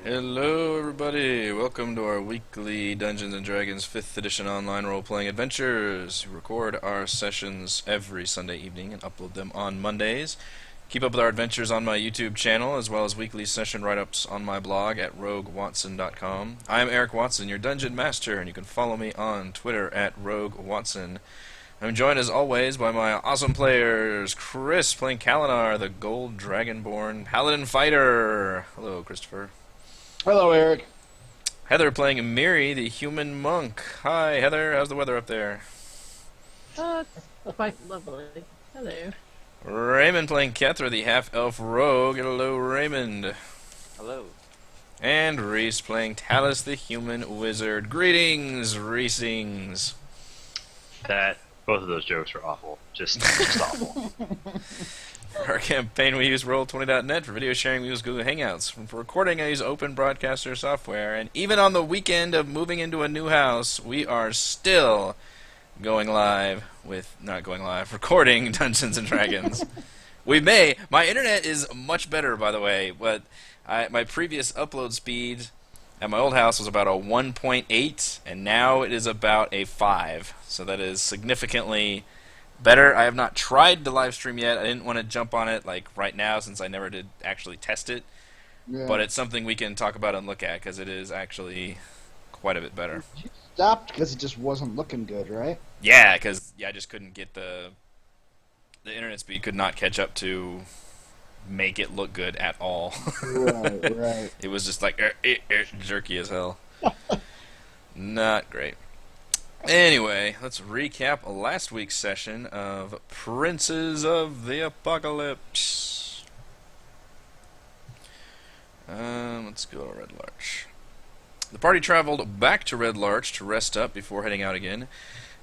Hello, everybody. Welcome to our weekly Dungeons & Dragons 5th edition online role-playing adventures. We record our sessions every Sunday evening and upload them on Mondays. Keep up with our adventures on my YouTube channel, as well as weekly session write-ups on my blog at roguewatson.com. I'm Eric Watson, your Dungeon Master, and you can follow me on Twitter at roguewatson. I'm joined, as always, by my awesome players. Chris, playing Kalinar, the Gold Dragonborn Paladin Fighter. Hello, Christopher. Hello, Eric. Heather playing Miri, the human monk. Hi, Heather. How's the weather up there? It's quite lovely. Hello. Raymond playing Kethra, the half-elf rogue. Hello, Raymond. Hello. And Reese playing Talus, the human wizard. Greetings, Reesings. Both of those jokes were awful. Just awful. For our campaign, we use Roll20.net. For video sharing, we use Google Hangouts. For recording, I use Open Broadcaster software. And even on the weekend of moving into a new house, we are still recording Dungeons & Dragons. My internet is much better, by the way, but my previous upload speed at my old house was about a 1.8, and now it is about a 5. So that is significantly better. I have not tried the live stream yet. I didn't want to jump on it like right now since I never did actually test it. Yeah. But it's something we can talk about and look at because it is actually quite a bit better. You stopped because it just wasn't looking good, right? Yeah, because I just couldn't get the internet speed could not catch up to make it look good at all. Right. It was just like jerky as hell. Not great. Anyway, let's recap last week's session of Princes of the Apocalypse. Let's go to Red Larch. The party traveled back to Red Larch to rest up before heading out again.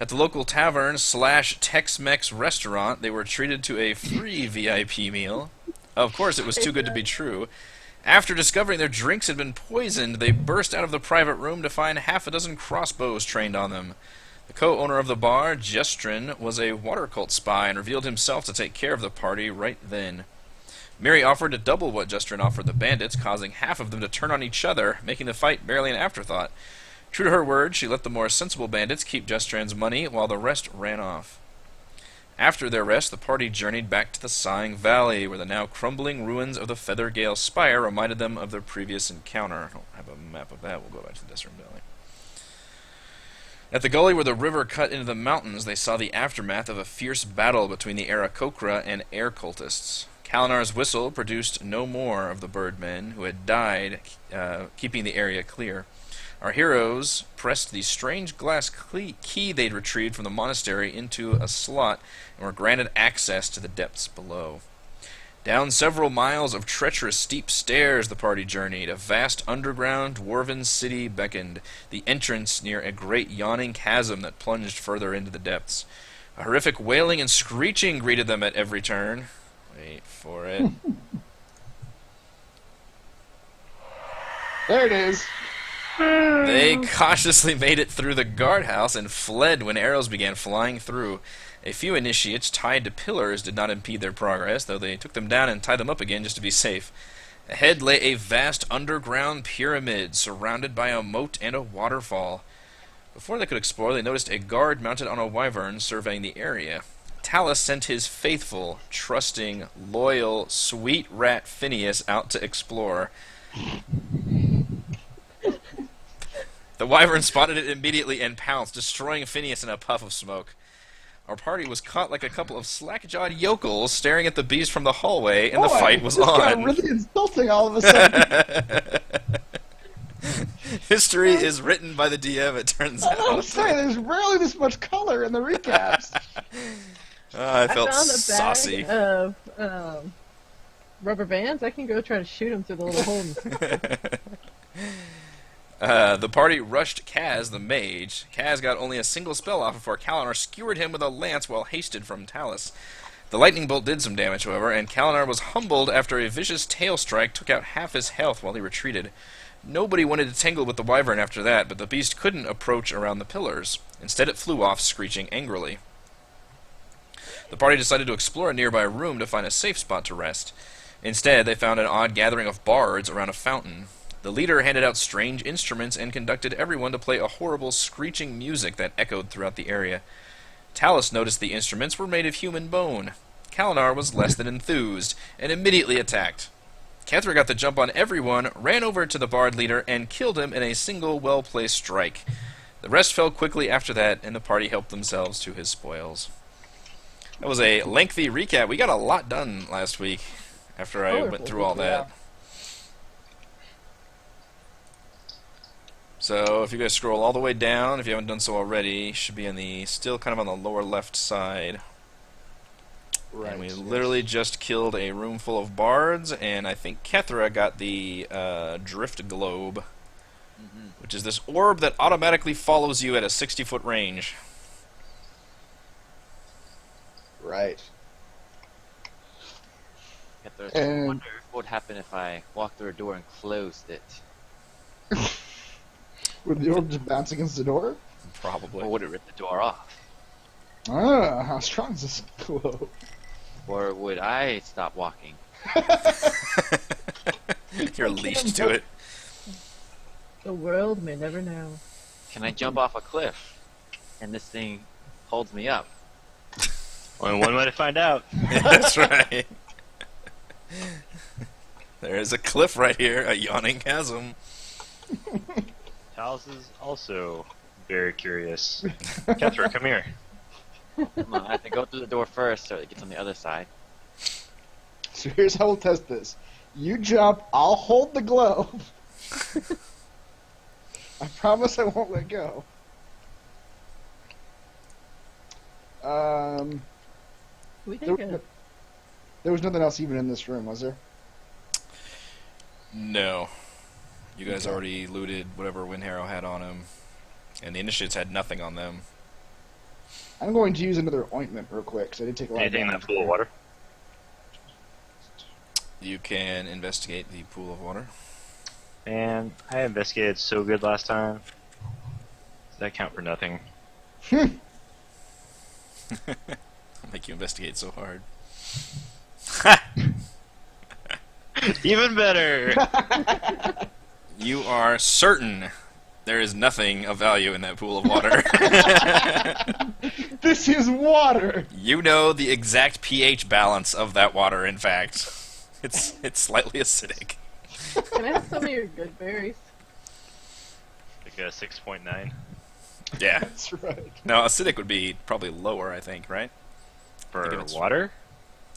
At the local tavern / Tex-Mex restaurant, they were treated to a free VIP meal. Of course, it was too good to be true. After discovering their drinks had been poisoned, they burst out of the private room to find half a dozen crossbows trained on them. The co-owner of the bar, Jestrin, was a water cult spy and revealed himself to take care of the party right then. Miri offered to double what Jestrin offered the bandits, causing half of them to turn on each other, making the fight barely an afterthought. True to her word, she let the more sensible bandits keep Jestrin's money while the rest ran off. After their rest, the party journeyed back to the Sighing Valley, where the now crumbling ruins of the Feathergale Spire reminded them of their previous encounter. I don't have a map of that. We'll go back to the Desert Valley. At the gully where the river cut into the mountains, they saw the aftermath of a fierce battle between the Aarakocra and air cultists. Kalinar's whistle produced no more of the birdmen who had died, keeping the area clear. Our heroes pressed the strange glass key they'd retrieved from the monastery into a slot and were granted access to the depths below. Down several miles of treacherous steep stairs the party journeyed. A vast underground dwarven city beckoned, the entrance near a great yawning chasm that plunged further into the depths. A horrific wailing and screeching greeted them at every turn. Wait for it. There it is. They cautiously made it through the guardhouse and fled when arrows began flying through. A few initiates tied to pillars did not impede their progress, though they took them down and tied them up again just to be safe. Ahead lay a vast underground pyramid surrounded by a moat and a waterfall. Before they could explore, they noticed a guard mounted on a wyvern surveying the area. Talus sent his faithful, trusting, loyal, sweet rat Phineas out to explore. The wyvern spotted it immediately and pounced, destroying Phineas in a puff of smoke. Our party was caught like a couple of slack-jawed yokels staring at the beast from the hallway, and the fight was on. Got really insulting all of a sudden. History is written by the DM, it turns out. I was saying, there's rarely this much color in the recaps. I felt found saucy. a bag of rubber bands. I can go try to shoot him through the little hole. The party rushed Kaz, the mage. Kaz got only a single spell off before Kalinar skewered him with a lance while hasted from Talus. The lightning bolt did some damage, however, and Kalinar was humbled after a vicious tail strike took out half his health while he retreated. Nobody wanted to tangle with the wyvern after that, but the beast couldn't approach around the pillars. Instead, it flew off, screeching angrily. The party decided to explore a nearby room to find a safe spot to rest. Instead, they found an odd gathering of bards around a fountain. The leader handed out strange instruments and conducted everyone to play a horrible screeching music that echoed throughout the area. Talus noticed the instruments were made of human bone. Kalinar was less than enthused, and immediately attacked. Kethra got the jump on everyone, ran over to the bard leader, and killed him in a single well-placed strike. The rest fell quickly after that, and the party helped themselves to his spoils. That was a lengthy recap. We got a lot done last week after I went through all that. So if you guys scroll all the way down, if you haven't done so already, should be in the still kind of on the lower left side. Right. And we literally just killed a room full of bards, and I think Kethra got the drift globe, which is this orb that automatically follows you at a 60-foot range. Right. I wonder what would happen if I walked through a door and closed it. Would the orb just bounce against the door? Probably. Or would it rip the door off? Ah, how strong is this globe? Or would I stop walking? You're leashed to it. The world may never know. Can I jump off a cliff and this thing holds me up? Only one way to find out. That's right. There is a cliff right here, a yawning chasm. Talus is also very curious. Kethra, come here. Come on, I have to go through the door first so it gets on the other side. So here's how we'll test this. You jump, I'll hold the globe. I promise I won't let go. We think There was nothing else even in this room, was there? No. You guys Okay. already looted whatever Wind Harrow had on him, and the initiates had nothing on them. I'm going to use another ointment real quick, because I did take a lot Anything in of that damage. pool of water? You can investigate the pool of water. And I investigated so good last time. Does that count for nothing? I'll make you investigate so hard. Even better! You are certain there is nothing of value in that pool of water. This is water! You know the exact pH balance of that water, in fact. It's slightly acidic. Can I have some of your good berries? Like a 6.9. Yeah. That's right. No, acidic would be probably lower, I think, right? For Think it's- water?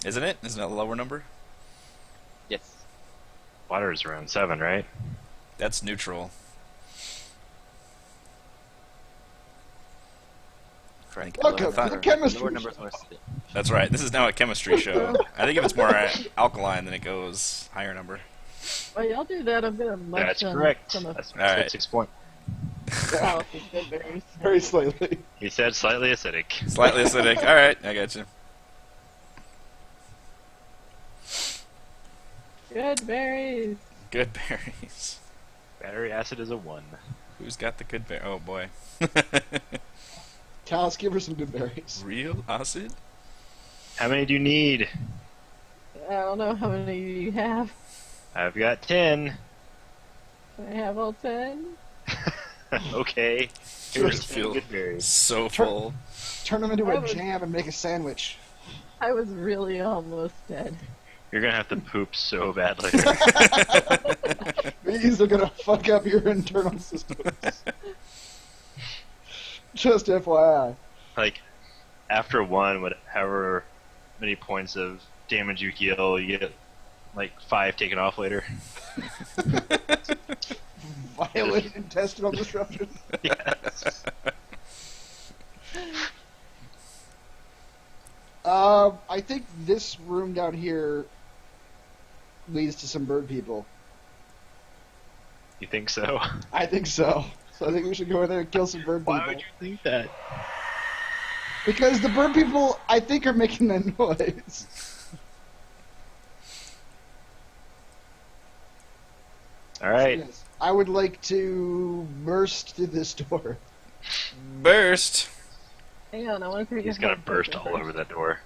Isn't it? Isn't it a lower number? Yes. Water is around 7, right? That's neutral. Correct. Welcome Lower to the number- chemistry lower numbers show. more acidic. That's right. This is now a chemistry show. I think if it's more alkaline, then it goes higher number. While y'all do that, I'm gonna munch That's on correct. some of That's All right. 6 point. Alice's good berries. Very slightly. He said slightly acidic. Slightly acidic. All right, I got you. Good berries. Good berries. Battery acid is a 1. Who's got the good berry? Oh boy. Talus, give her some good berries. Real acid? How many do you need? I don't know how many you have. I've got 10. Can I have all 10? Okay. Sure, Here's 10 feel- good berries. So full. Turn them into I a would- jam and make a sandwich. I was really almost dead. You're gonna have to poop so bad later. These are gonna fuck up your internal systems. Just FYI. Like, after one, however many points of damage you heal, you get like 5 taken off later. Violent intestinal disruption. Yes. I think this room down here leads to some bird people. You think so? I think so. So I think we should go in there and kill some bird people. Why would you think that? Because the bird people, I think, are making that noise. Alright. Yes. I would like to burst through this door. Burst. Hang on, I want to take He's a gonna health burst potion all first. over that door.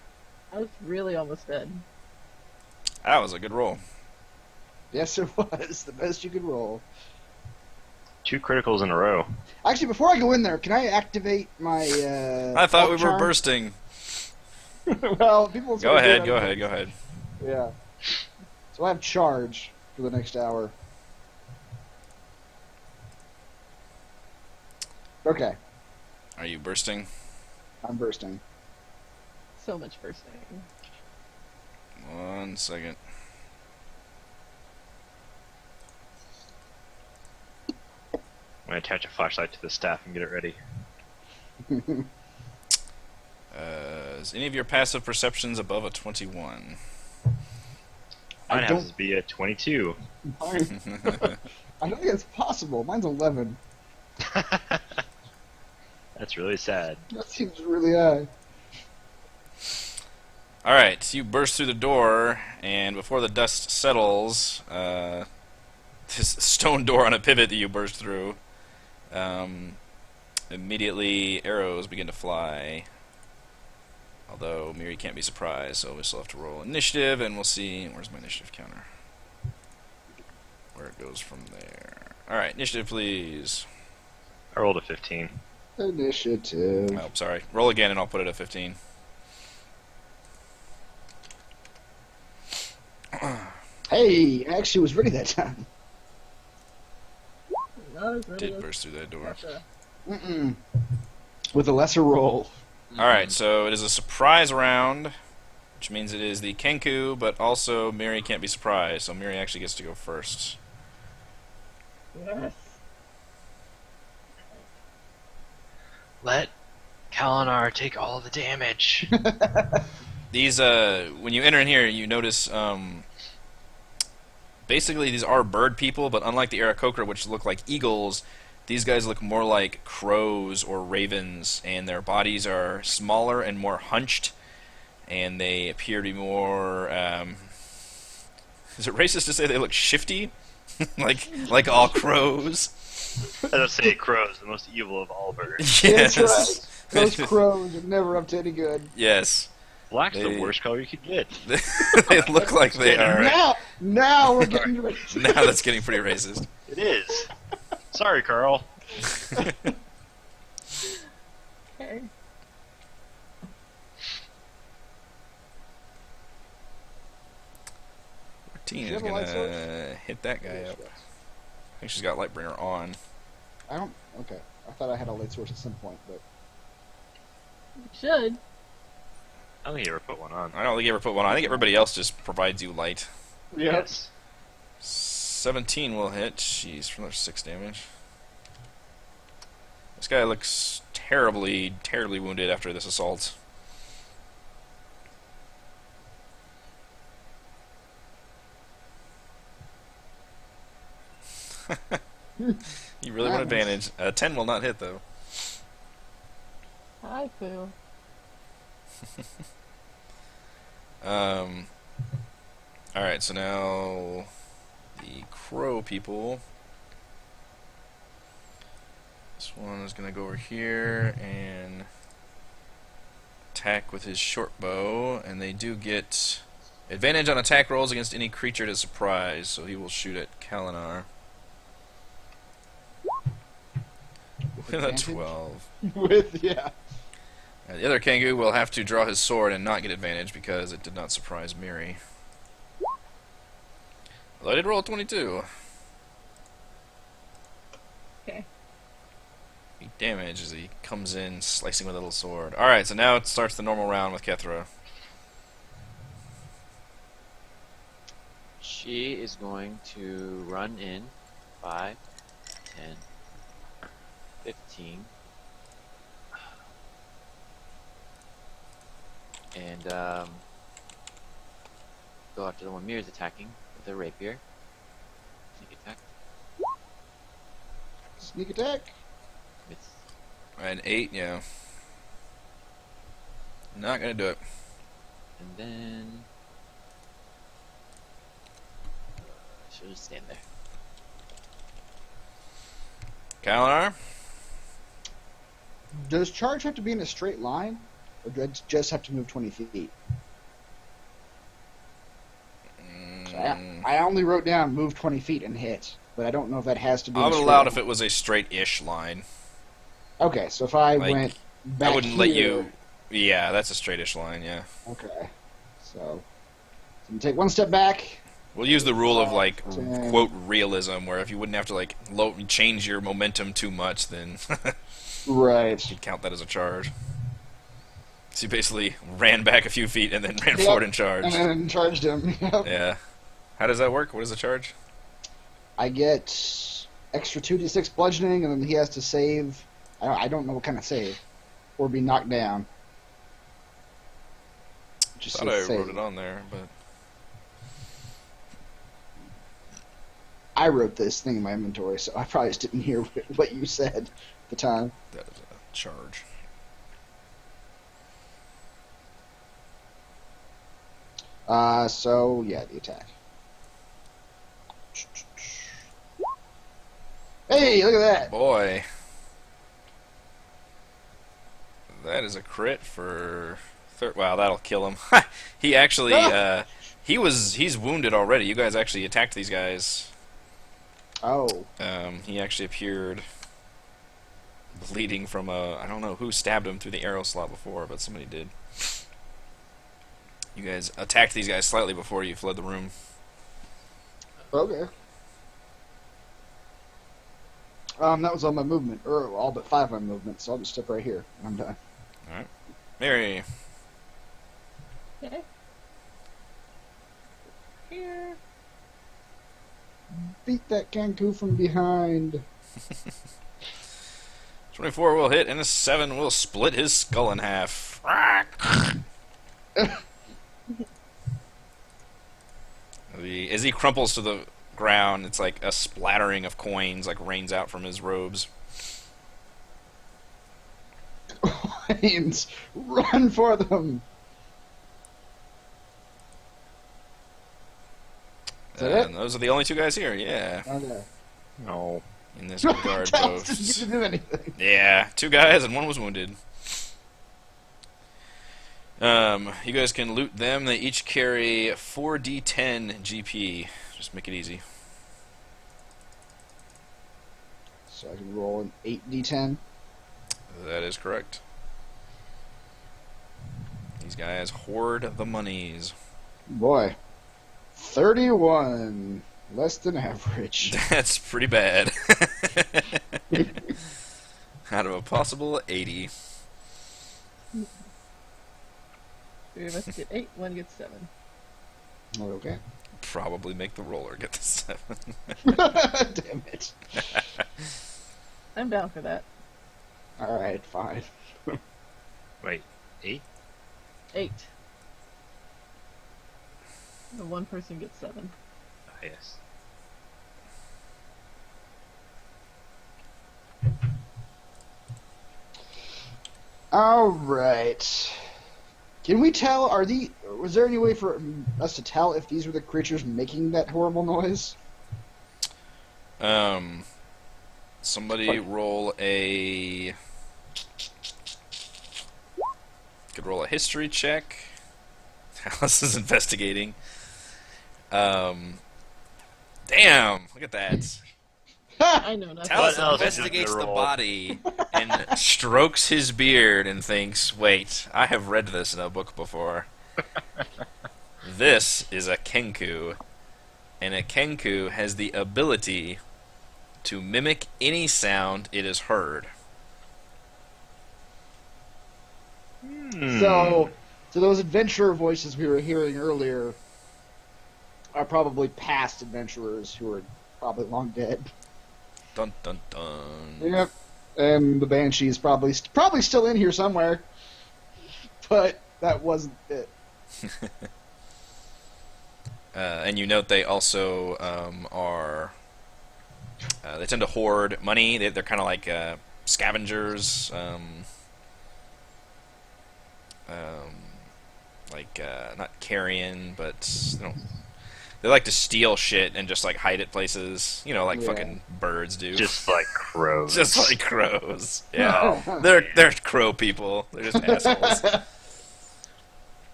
I was really almost dead. That was a good roll. Yes, it was. The best you could roll. 2 criticals in a row. Actually, before I go in there, can I activate my I thought Elk we were Charm? bursting. Well, people Go ahead, go ahead, go ahead. Yeah. So I have charge for the next hour. Okay, Are you bursting? I'm bursting. So much bursting. 1 second. I'm going to attach a flashlight to the staff and get it ready. Is any of your passive perceptions above a 21? I Mine don't- has to be a 22. I don't think it's possible. Mine's 11. That's really sad. That seems really high. Alright, you burst through the door, and before the dust settles, this stone door on a pivot that you burst through, immediately arrows begin to fly. Although Miri can't be surprised, so we still have to roll initiative, and we'll see. Where's my initiative counter? Where it goes from there. Alright, initiative, please. I rolled a 15. Initiative. Oh, sorry. Roll again, and I'll put it at 15. Hey, I actually was ready that time. Not as ready Did as burst through that door. Petra. Mm-mm. With a lesser roll. Alright, so it is a surprise round, which means it is the Kenku, but also Miri can't be surprised, so Miri actually gets to go first. Yes. Let Kalinar take all the damage. These, when you enter in here, you notice, basically these are bird people, but unlike the Aarakocra, which look like eagles, these guys look more like crows or ravens, and their bodies are smaller and more hunched, and they appear to be more, is it racist to say they look shifty? like all crows? I don't say crows, the most evil of all birds. Yes. That's right. Those crows are never up to any good. Yes. Black's They- the worst color you could get. They look like they are. Now we're getting to it. Now that's getting pretty racist. It is. Sorry, Carl. Okay. Teen Does is she have a light gonna hit that guy up. I think she's got Lightbringer on. I don't. Okay. I thought I had a light source at some point, but You should. I don't think you ever put one on. I don't think you ever put one on. I think everybody else just provides you light. Yes. 17 will hit. Jeez, for another 6 damage. This guy looks terribly, terribly wounded after this assault. You really want advantage. 10 will not hit, though. Hi, Pooh. Alright, so now the crow people. This one is going to go over here and attack with his short bow, and they do get advantage on attack rolls against any creature to surprise, so he will shoot at Kalinar. With a advantage? 12. with yeah. The other Kengu will have to draw his sword and not get advantage because it did not surprise Miri. Although I did roll a 22. Okay. 8 damage as he comes in slicing with a little sword. Alright, so now it starts the normal round with Kethra. She is going to run in 5, 10, 15. And go after the one Mir's attacking with a rapier. Sneak attack. Sneak attack. Miss. An 8, yeah. Not gonna do it. And then she'll just stand there. Kalinar? Does charge have to be in a straight line, or do I just have to move 20 feet? So I only wrote down move 20 feet and hit, but I don't know if that has to be. I would allow it if it was a straight-ish line. Okay, so if I Like, went back I wouldn't here, let you. Yeah, that's a straight-ish line. Yeah. Okay, so I'm gonna take one step back. We'll use the rule of like 10. quote realism, where if you wouldn't have to like change your momentum too much, then Right. you'd count that as a charge. So you basically ran back a few feet and then ran Yep. forward and charged. And then charged him. Yep. Yeah. How does that work? What is the charge? I get extra 2d6 bludgeoning, and then he has to save. I don't know what kind of save, or be knocked down. Just Thought I says wrote save. it on there, but I wrote this thing in my inventory, so I probably just didn't hear what you said at the time. that is a charge. So yeah, the attack. Hey, look at that! Boy. That is a crit for wow, that'll kill him. He actually he's wounded already. You guys actually attacked these guys. Oh, He actually appeared bleeding from I don't know who stabbed him through the arrow slot before, but somebody did. You guys attacked these guys slightly before you fled the room. okay. That was all my movement, or all but 5 of my movement. So I'll just step right here, and I'm done. All right, Mary. Okay. Here. Beat that Kanku from behind. 24 will hit, and a 7 will split his skull in half. As he crumples to the ground, it's like a splattering of coins like rains out from his robes. Coins, run for them! Is that it? And those are the only 2 guys here, yeah. Okay. No. In this guard Talos didn't get post. to do anything. Yeah, 2 guys and 1 was wounded. You guys can loot them. They each carry 4d10 GP. Just make it easy. So I can roll an 8d10. That is correct. These guys hoard the monies. Boy. 31. Less than average. That's pretty bad. Out of a possible 80. 3 of us get 8, 1 gets 7. Okay. Probably make the roller get the 7. Damn it. I'm down for that. Alright, fine. Wait, 8? 8. The 1 person gets 7. Yes. Alright. Can we tell, was there any way for us to tell if these were the creatures making that horrible noise? Somebody roll a... Could roll a history check. Alice is investigating. Damn! Look at that. I know nothing. Talus else is investigates in the the roll? body and strokes his beard and thinks, wait, I have read this in a book before. This is a Kenku, and a Kenku has the ability to mimic any sound it has heard. So those adventurer voices we were hearing earlier are probably past adventurers who are probably long dead. Dun dun dun. Yep. And the Banshee is probably still in here somewhere. But that wasn't it. And you note they also are... they tend to hoard money. They're kind of like scavengers. Not carrion, but they like to steal shit and just like hide it places. You know, like Yeah. fucking birds do. Just like crows. Just like crows. Yeah, they're crow people. They're just assholes.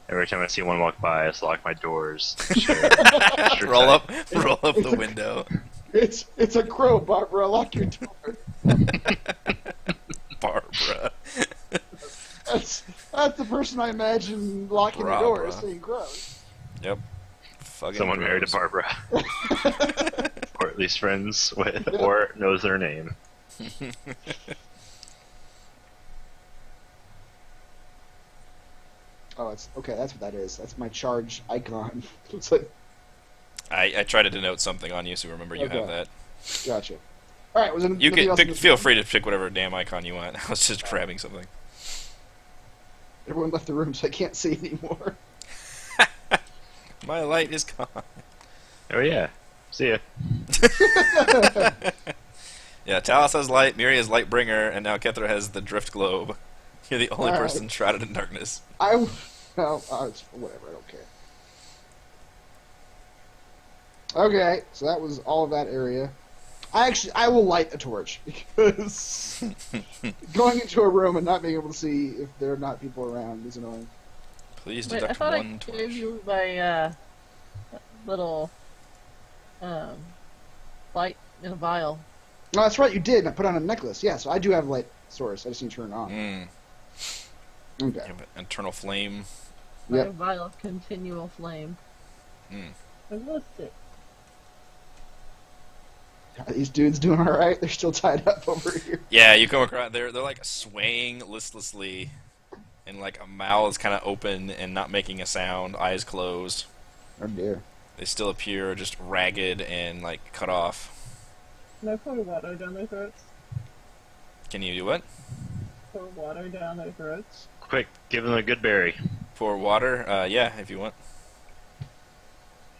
Every time I see one walk by, I just lock my doors. roll up the window. It's a crow, Barbara. Lock your door. Barbara. That's the person I imagine locking the door, Barbara. saying crows. Yep. Fucking Someone married to gross. Barbara. Or at least friends with, or knows their name. Oh, it's okay. That's what that is. That's my charge icon. It's like, I tried to denote something on you, so remember you have Okay. that. gotcha. All right, was it You anything can else in this feel room? free to pick whatever damn icon you want. I was just grabbing something. Everyone left the room, so I can't see anymore. My light is gone. Oh yeah. See ya. Yeah, Talos has light, Miri has light bringer, and now Kethra has the drift globe. You're the only All right. person shrouded in darkness. It's whatever. I don't care. Okay, so that was all of that area. I will light a torch because going into a room and not being able to see if there are not people around is annoying. Please Wait, I deduct thought I one torch. gave you my little light in a vial. No, that's right, you did. I put on a necklace. Yeah, so I do have light source. I just need to turn it on. Mm. Okay. You have an eternal flame. My Yep. vial of continual flame. Mm. I missed it. Are these dudes doing all right? They're still tied up over here. Yeah, you come across. They're like swaying listlessly, and like a mouth is kind of open and not making a sound, eyes closed. Oh dear. They still appear just ragged and like cut off. Can I pour water down their throats? Can you do what? Pour water down their throats? Quick, give them a good berry. Pour water? Yeah, if you want.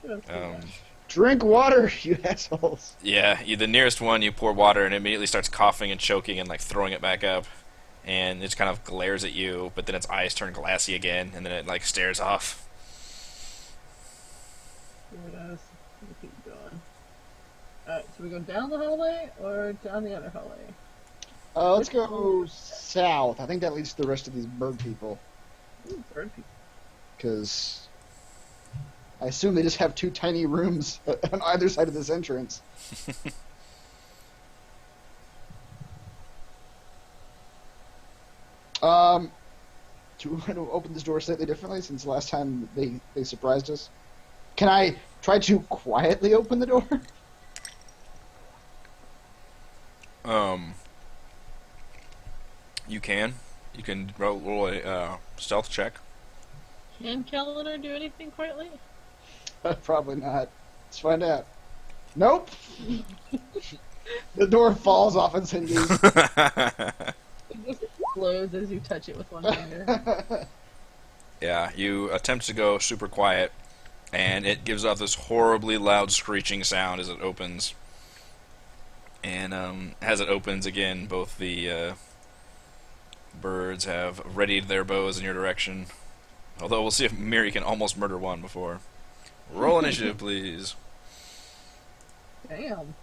Should have said that. Drink water, you assholes. Yeah, the nearest one, you pour water and it immediately starts coughing and choking and like throwing it back up, and it just kind of glares at you. But then its eyes turn glassy again, and then it like stares off. Here it is. We'll keep going. Alright, so we go down the hallway or down the other hallway? Let's go south. I think that leads to the rest of these bird people. Ooh, bird people. Because I assume they just have two tiny rooms on either side of this entrance. Do we want to open this door slightly differently since last time they surprised us? Can I try to quietly open the door? You can. You can roll a stealth check. Can Calendar do anything quietly? Probably not. Let's find out. Nope. The door falls off its hinges. It just explodes as you touch it with one finger. Yeah, you attempt to go super quiet, and it gives off this horribly loud screeching sound as it opens. And as it opens again, both the birds have readied their bows in your direction. Although we'll see if Miri can almost murder one before. Roll initiative, please. Damn.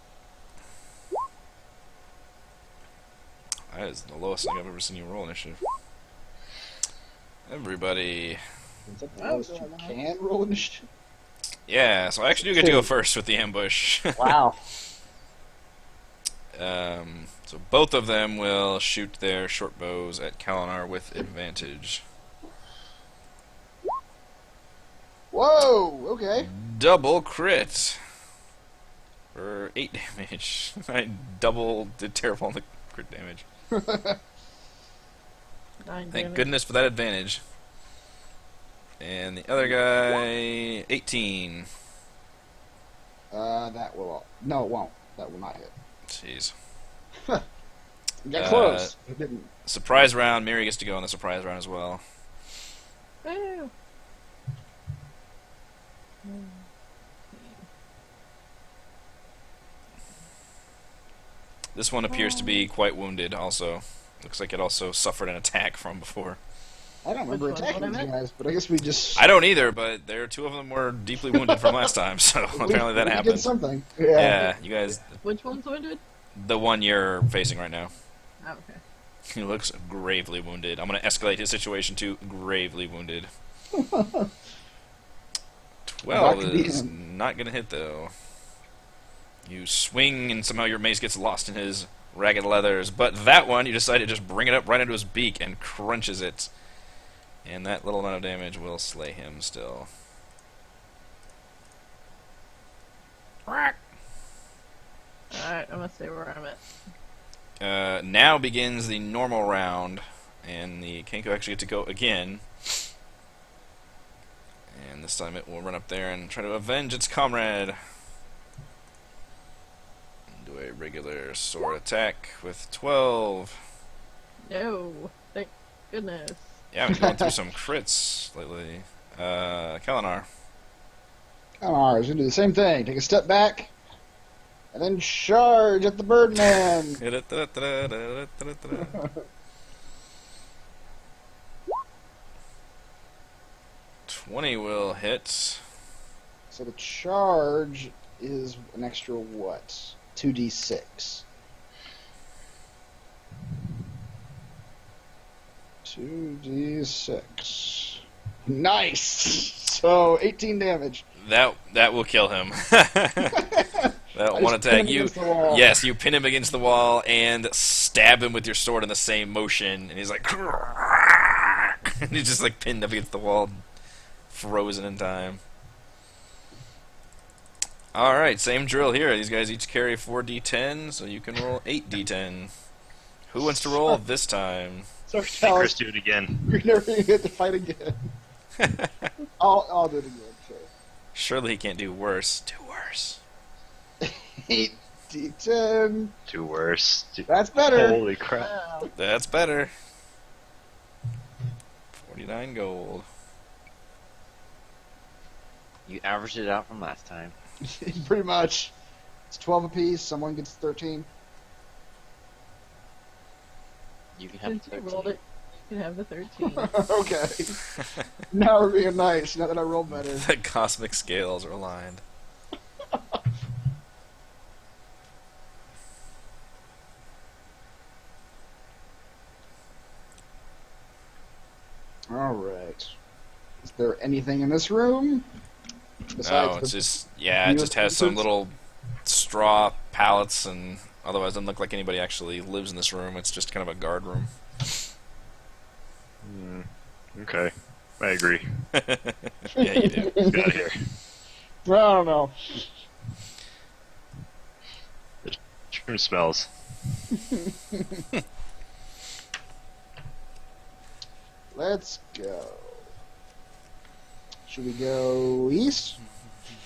That is the lowest thing I've ever seen you roll initiative. Everybody. Is that the lowest you can roll initiative? Yeah, so I actually do get to go first with the ambush. Wow. So both of them will shoot their short bows at Kalinar with advantage. Whoa, okay. Double crit for 8 damage. I did terrible on the crit damage. 9 Thank damage. goodness for that advantage. And the other guy, 18. That will... No, it won't. That will not hit. Jeez. You got close. It didn't. Surprise round. Miri gets to go on the surprise round as well. Woo. This one appears to be quite wounded also. Looks like it also suffered an attack from before. I don't remember Which one? attacking What these I meant? guys, but I guess we just... I don't either, but there two of them were deeply wounded from last time, so apparently that we happened. did something. Yeah, you guys, Which one's wounded? the one you're facing right now. Oh, okay. He looks gravely wounded. I'm going to escalate his situation to gravely wounded. 12 That could be is him. not going to hit, though. You swing, and somehow your mace gets lost in his ragged leathers. But that one, you decide to just bring it up right into his beak and crunches it. And that little amount of damage will slay him still. Alright, I'm gonna stay where I'm at. Now begins the normal round, and the Kenko actually get to go again. And this time it will run up there and try to avenge its comrade. Do a regular sword attack with 12. No, thank goodness. Yeah, I've been going through some crits lately. Kalinar. Kanar is going to do the same thing. Take a step back, and then charge at the Birdman. 20 will hit. So the charge is an extra what? 2d6. 2d6. Nice! So 18 damage. That will kill him. That I one just pin attack, him against the wall. yes, you pin him against the wall and stab him with your sword in the same motion, and he's like, and he's just like pinned up against the wall, frozen in time. All right, same drill here. These guys each carry 4d10, so you can roll 8d10. Who wants to roll this time? Sorry, Make Alice, Chris do it again. you're never going to get to fight again. I'll do it again, sure. Surely he can't do worse. Do worse. 8d10. Two worse. That's better. Holy crap. Wow. That's better. 49 gold. You averaged it out from last time. Pretty much. It's 12 apiece. Someone gets 13. You can have Since you rolled 13. it, you can have the 13. Okay. Now we're being nice. Now that I rolled better. The cosmic scales are aligned. All right. Is there anything in this room? No, it's just, yeah, it just has some little straw pallets, and otherwise doesn't look like anybody actually lives in this room. It's just kind of a guard room. Okay. I agree. Yeah, you do. Get out of here. I don't know. Sure smells. Let's go. Should we go east?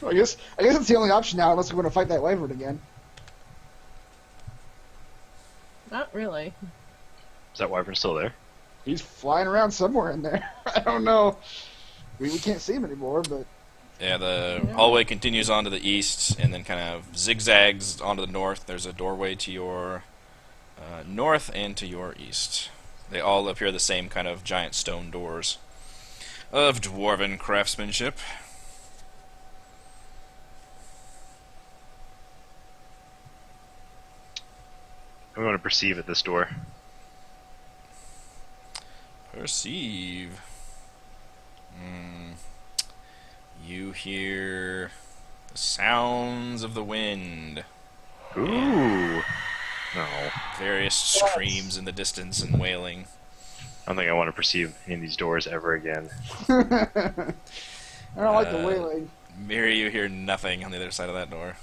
I guess it's the only option now, unless we're going to fight that wyvern again. Not really. Is that wyvern still there? He's flying around somewhere in there. I don't know. We can't see him anymore, but Yeah, the hallway continues on to the east, and then kind of zigzags onto the north. There's a doorway to your north and to your east. They all appear the same kind of giant stone doors of dwarven craftsmanship. I'm going to perceive at this door. Perceive. You hear the sounds of the wind. Ooh. No. Various screams in the distance and wailing. I don't think I want to perceive any of these doors ever again. I don't like the wailing. Miri, you hear nothing on the other side of that door.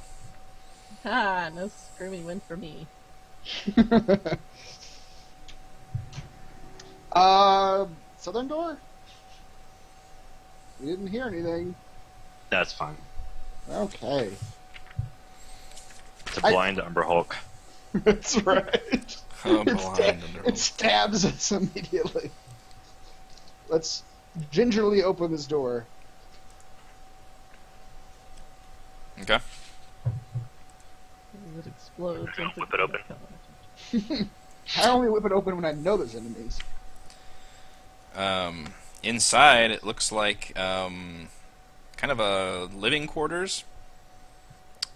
Ah, no screaming win for me. Southern door? We didn't hear anything. That's fine. Okay. It's a blind Umber Hulk. That's right. Oh, It blind it stabs us immediately. Let's gingerly open this door. Okay. It explodes. Don't into whip it open. I only whip it open when I know there's enemies. Inside, it looks like kind of a living quarters.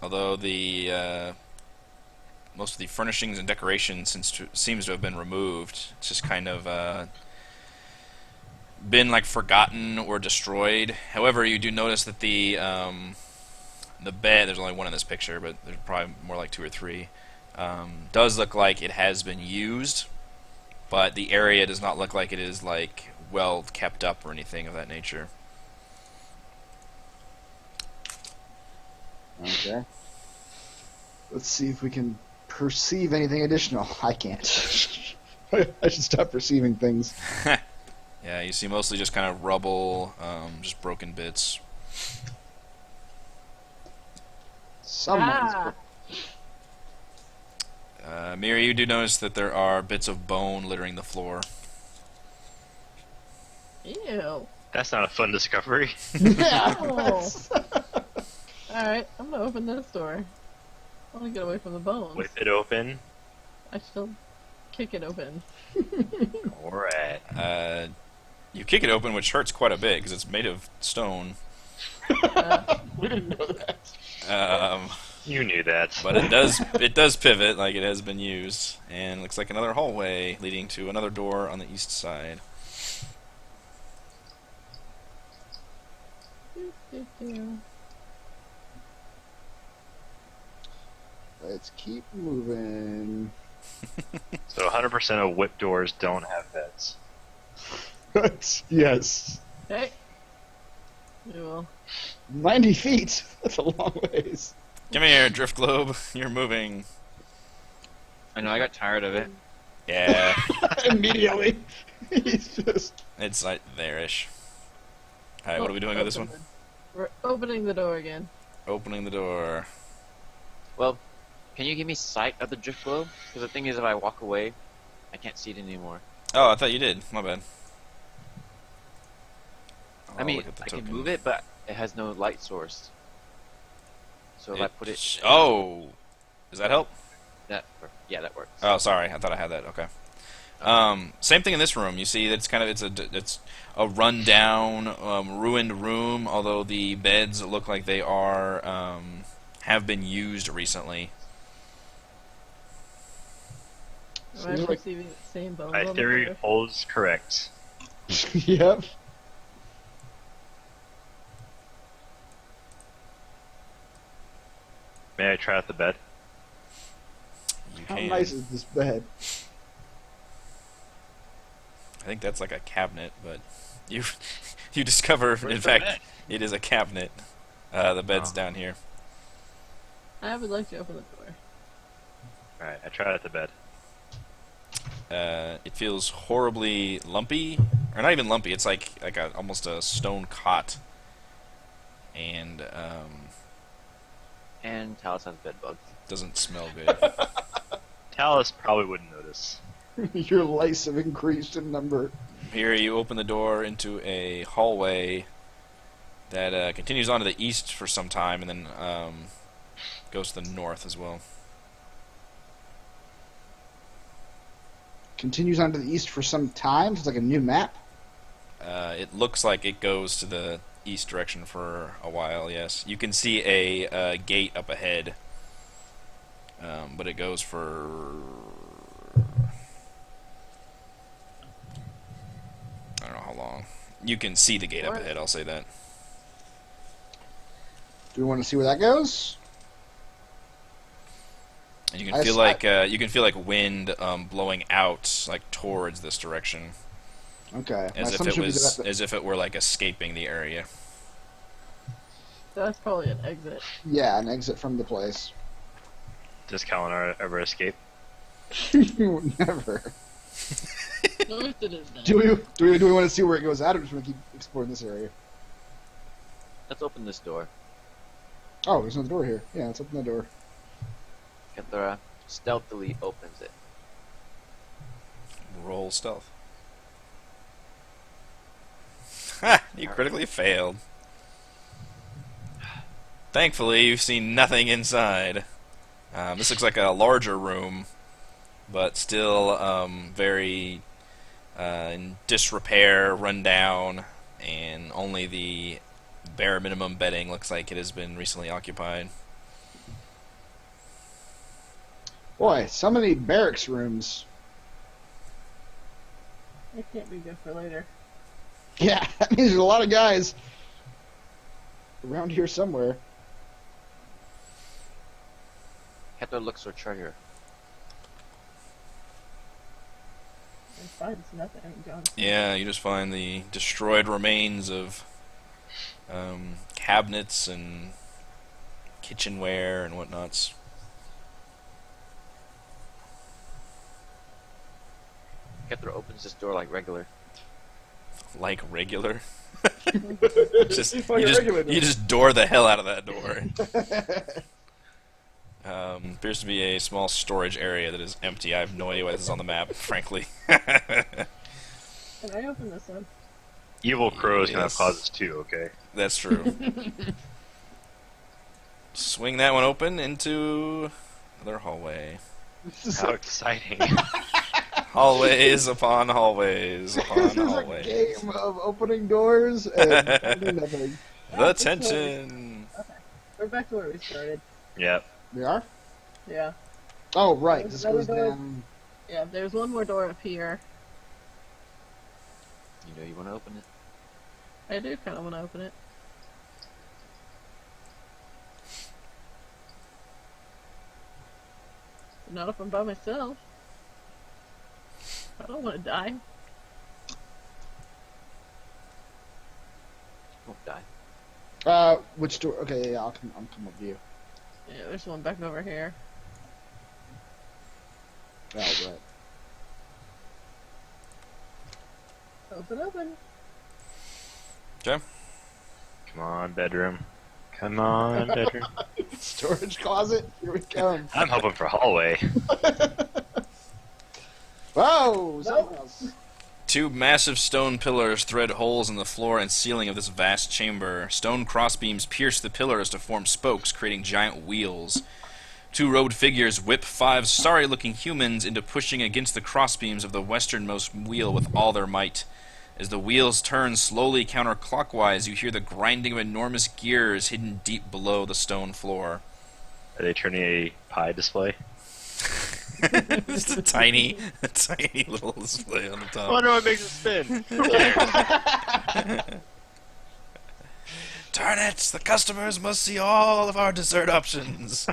Although the most of the furnishings and decorations seems to have been removed. It's just kind of been like forgotten or destroyed. However, you do notice that the bed, there's only one in this picture, but there's probably more like 2 or 3, does look like it has been used, but the area does not look like it is like well kept up or anything of that nature. Okay. Let's see if we can perceive anything additional. I can't. I should stop perceiving things. Yeah, you see mostly just kind of rubble, just broken bits. Someone's Miri, you do notice that there are bits of bone littering the floor. Ew. That's not a fun discovery. Yeah. Oh. Alright, I'm gonna open this door. I wanna get away from the bones. With it open. I still kick it open. Alright. You kick it open, which hurts quite a bit because it's made of stone. We didn't know that. You knew that. But it does pivot like it has been used, and looks like another hallway leading to another door on the east side. Let's keep moving. So 100% of whip doors don't have beds. Yes. Okay. We will. 90 feet. That's a long ways. Come here, Drift Globe. You're moving. I know, I got tired of it. Yeah, Immediately. He's just. it's like there-ish. Alright, what are we doing with this one? We're opening the door again. Opening the door. Well, can you give me sight of the drift globe? Because the thing is, if I walk away, I can't see it anymore. Oh, I thought you did. My bad. I I'll mean, look at the I can token. move it, but it has no light source. So if I put it... Oh! Does that help? Yeah, that works. Oh, sorry. I thought I had that. Okay. Same thing in this room. You see, it's a rundown, ruined room. Although the beds look like they are have been used recently. Am I Seems like- perceiving the same bones My on the theory floor? holds correct. Yep. May I try out the bed? You How can. nice is this bed? I think that's like a cabinet, but you you discover, in the fact, bed? it is a cabinet. The bed's Oh. down here. I would like to open the door. Alright, I tried out the bed. It feels horribly lumpy, or not even lumpy. It's like almost a stone cot, and And Talus has bed bugs. doesn't smell good. Talus probably wouldn't notice. Your lice have increased in number. Here you open the door into a hallway that continues on to the east for some time, and then goes to the north as well. Continues on to the east for some time. It's like a new map. It looks like it goes to the east direction for a while, yes. You can see a gate up ahead, but it goes for... I don't know how long. You can see the gate up ahead, I'll say that. Do we want to see where that goes? And you can feel like wind blowing out like towards this direction, Okay. My as assumption would be that- if it were like escaping the area. That's probably an exit. Yeah, an exit from the place. Does Kalinar ever escape? Never. North it is then. Do we want to see where it goes out, or just want to keep exploring this area? Let's open this door. Oh, there's another door here. Yeah, let's open the door. Kethra stealthily opens it. Roll stealth. Ha! You critically failed. Thankfully, you've seen nothing inside. This looks like a larger room, but still very in disrepair, run down, and only the bare minimum bedding looks like it has been recently occupied. Boy, so many barracks rooms. It can't be good for later. Yeah, that means there's a lot of guys around here somewhere. Kepler looks for treasure. And finds nothing, John. Yeah, you just find the destroyed remains of cabinets and kitchenware and whatnots. Kepler opens this door like regular. Like regular. just, Like you, a just regular door. you just door the hell out of that door. Appears to be a small storage area that is empty. I have no idea why this is on the map, frankly. Can I open this one? Evil crows can have Yes. causes too, okay? That's true. Swing that one open into another hallway. This is How like, exciting. Hallways upon hallways upon this is a hallways. game of opening doors and finding nothing. The tension. We're back to where we started. Yep. We are? Yeah. Oh, right. There's This goes another door. down. Yeah, there's one more door up here. You know you want to open it. I do kind of want to open it. Not if I'm by myself. I don't want to die. Won't die. Which door? Okay, yeah, I'll come with you. Yeah, there's one back over here. Oh, right. Open, open. Okay. Come on, bedroom. Come on, bedroom. Storage closet. Here we come. I'm hoping for hallway. Whoa! Something else. Two massive stone pillars thread holes in the floor and ceiling of this vast chamber. Stone crossbeams pierce the pillars to form spokes, creating giant wheels. Two robed figures whip five sorry-looking humans into pushing against the crossbeams of the westernmost wheel with all their might. As the wheels turn slowly counterclockwise, you hear the grinding of enormous gears hidden deep below the stone floor. Are they turning a pie display? Just a tiny little display on the top. I wonder what makes it spin. Darn it! The customers must see all of our dessert options.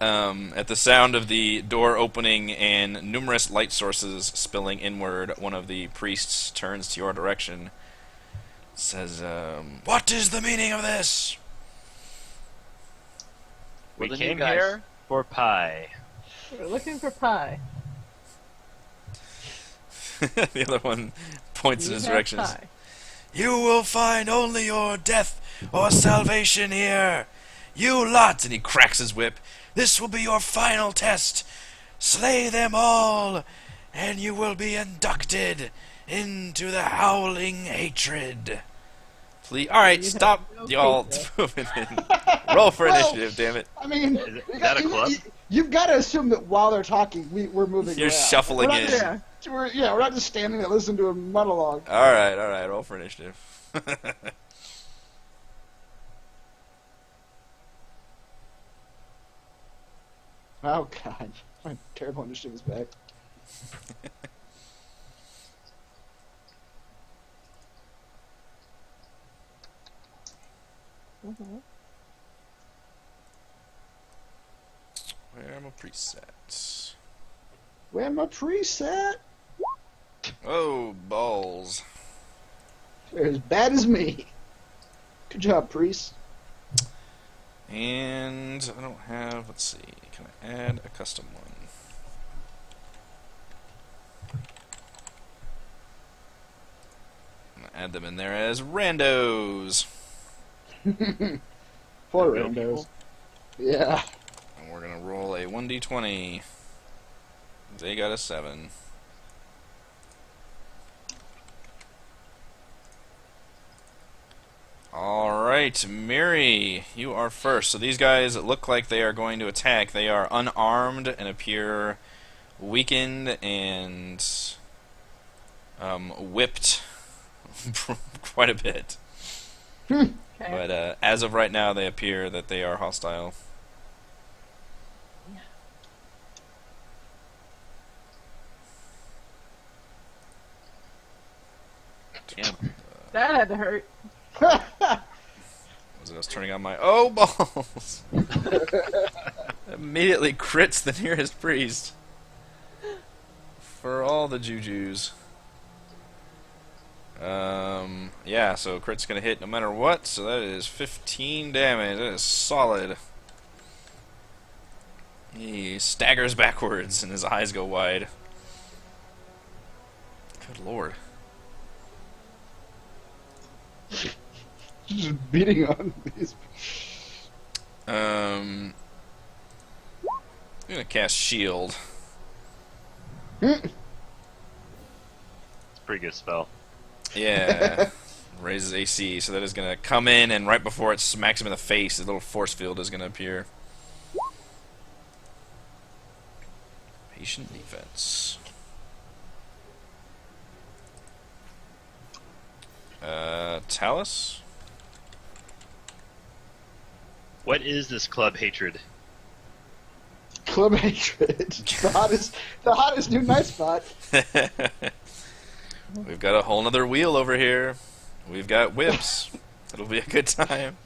At the sound of the door opening and numerous light sources spilling inward, one of the priests turns to your direction. Says, "What is the meaning of this?" We Well, then came you guys- here for pie. We're looking for pie. The other one points in You his have direction. pie. "You will find only your death or salvation here. You lot," and he cracks his whip. "This will be your final test. Slay them all, and you will be inducted into the Howling Hatred." Please, all right, You have stop, no y'all. pizza. Roll for Well, initiative, damn it. I mean, Is that a club? You've got to assume that while they're talking, we're moving You're around. shuffling We're not in. just- we're not just standing there listening to a monologue. All right, roll for initiative. Oh, God. My terrible initiative is back. Mhm. Where are my presets? Where my preset? Oh, balls. They're as bad as me. Good job, priest. And I don't have, let's see, can I add a custom one? I'm gonna add them in there as randos. Poor Real randos. Yeah. And we're gonna roll a 1d20. They got a 7. Alright, Miri, you are first. So these guys look like they are going to attack. They are unarmed and appear weakened and whipped quite a bit. Okay. But as of right now, they appear that they are hostile. Damn. That had to hurt. Was it us turning on my... Oh, balls! Immediately crits the nearest priest. For all the jujus. Yeah, so crit's gonna hit no matter what, so that is 15 damage. That is solid. He staggers backwards and his eyes go wide. Good lord. Just beating on these. I'm gonna cast shield. It's a pretty good spell. Yeah. Raises AC, so that is gonna come in, and right before it smacks him in the face, the little force field is gonna appear. Patient defense. Talus? What is this club hatred? Club Hatred. The hottest new night spot. We've got a whole nother wheel over here. We've got whips. It'll be a good time.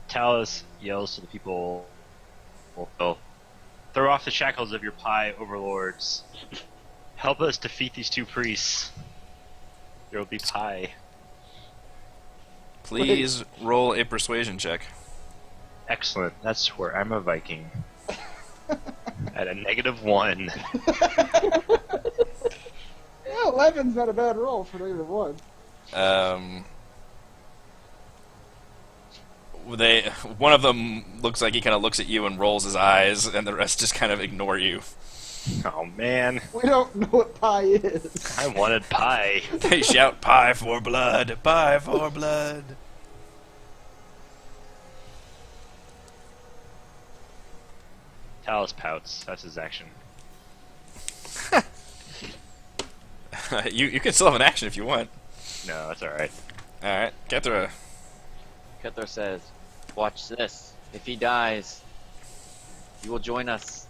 Talus yells to the people, "Well, throw off the shackles of your pie overlords. Help us defeat these two priests. There will be pie." Please roll a persuasion check. Excellent. That's where I'm a Viking. At a -1. Yeah, 11's not a bad roll for -1. One of them looks like he kind of looks at you and rolls his eyes, and the rest just kind of ignore you. Oh man, We don't know what pie is. I wanted pie. They shout, "Pie for blood! Pie for blood!" Talus pouts. That's his action. You can still have an action if you want. No, that's alright. Alright, Kethra. Kethra says, "Watch this. If he dies, you will join us."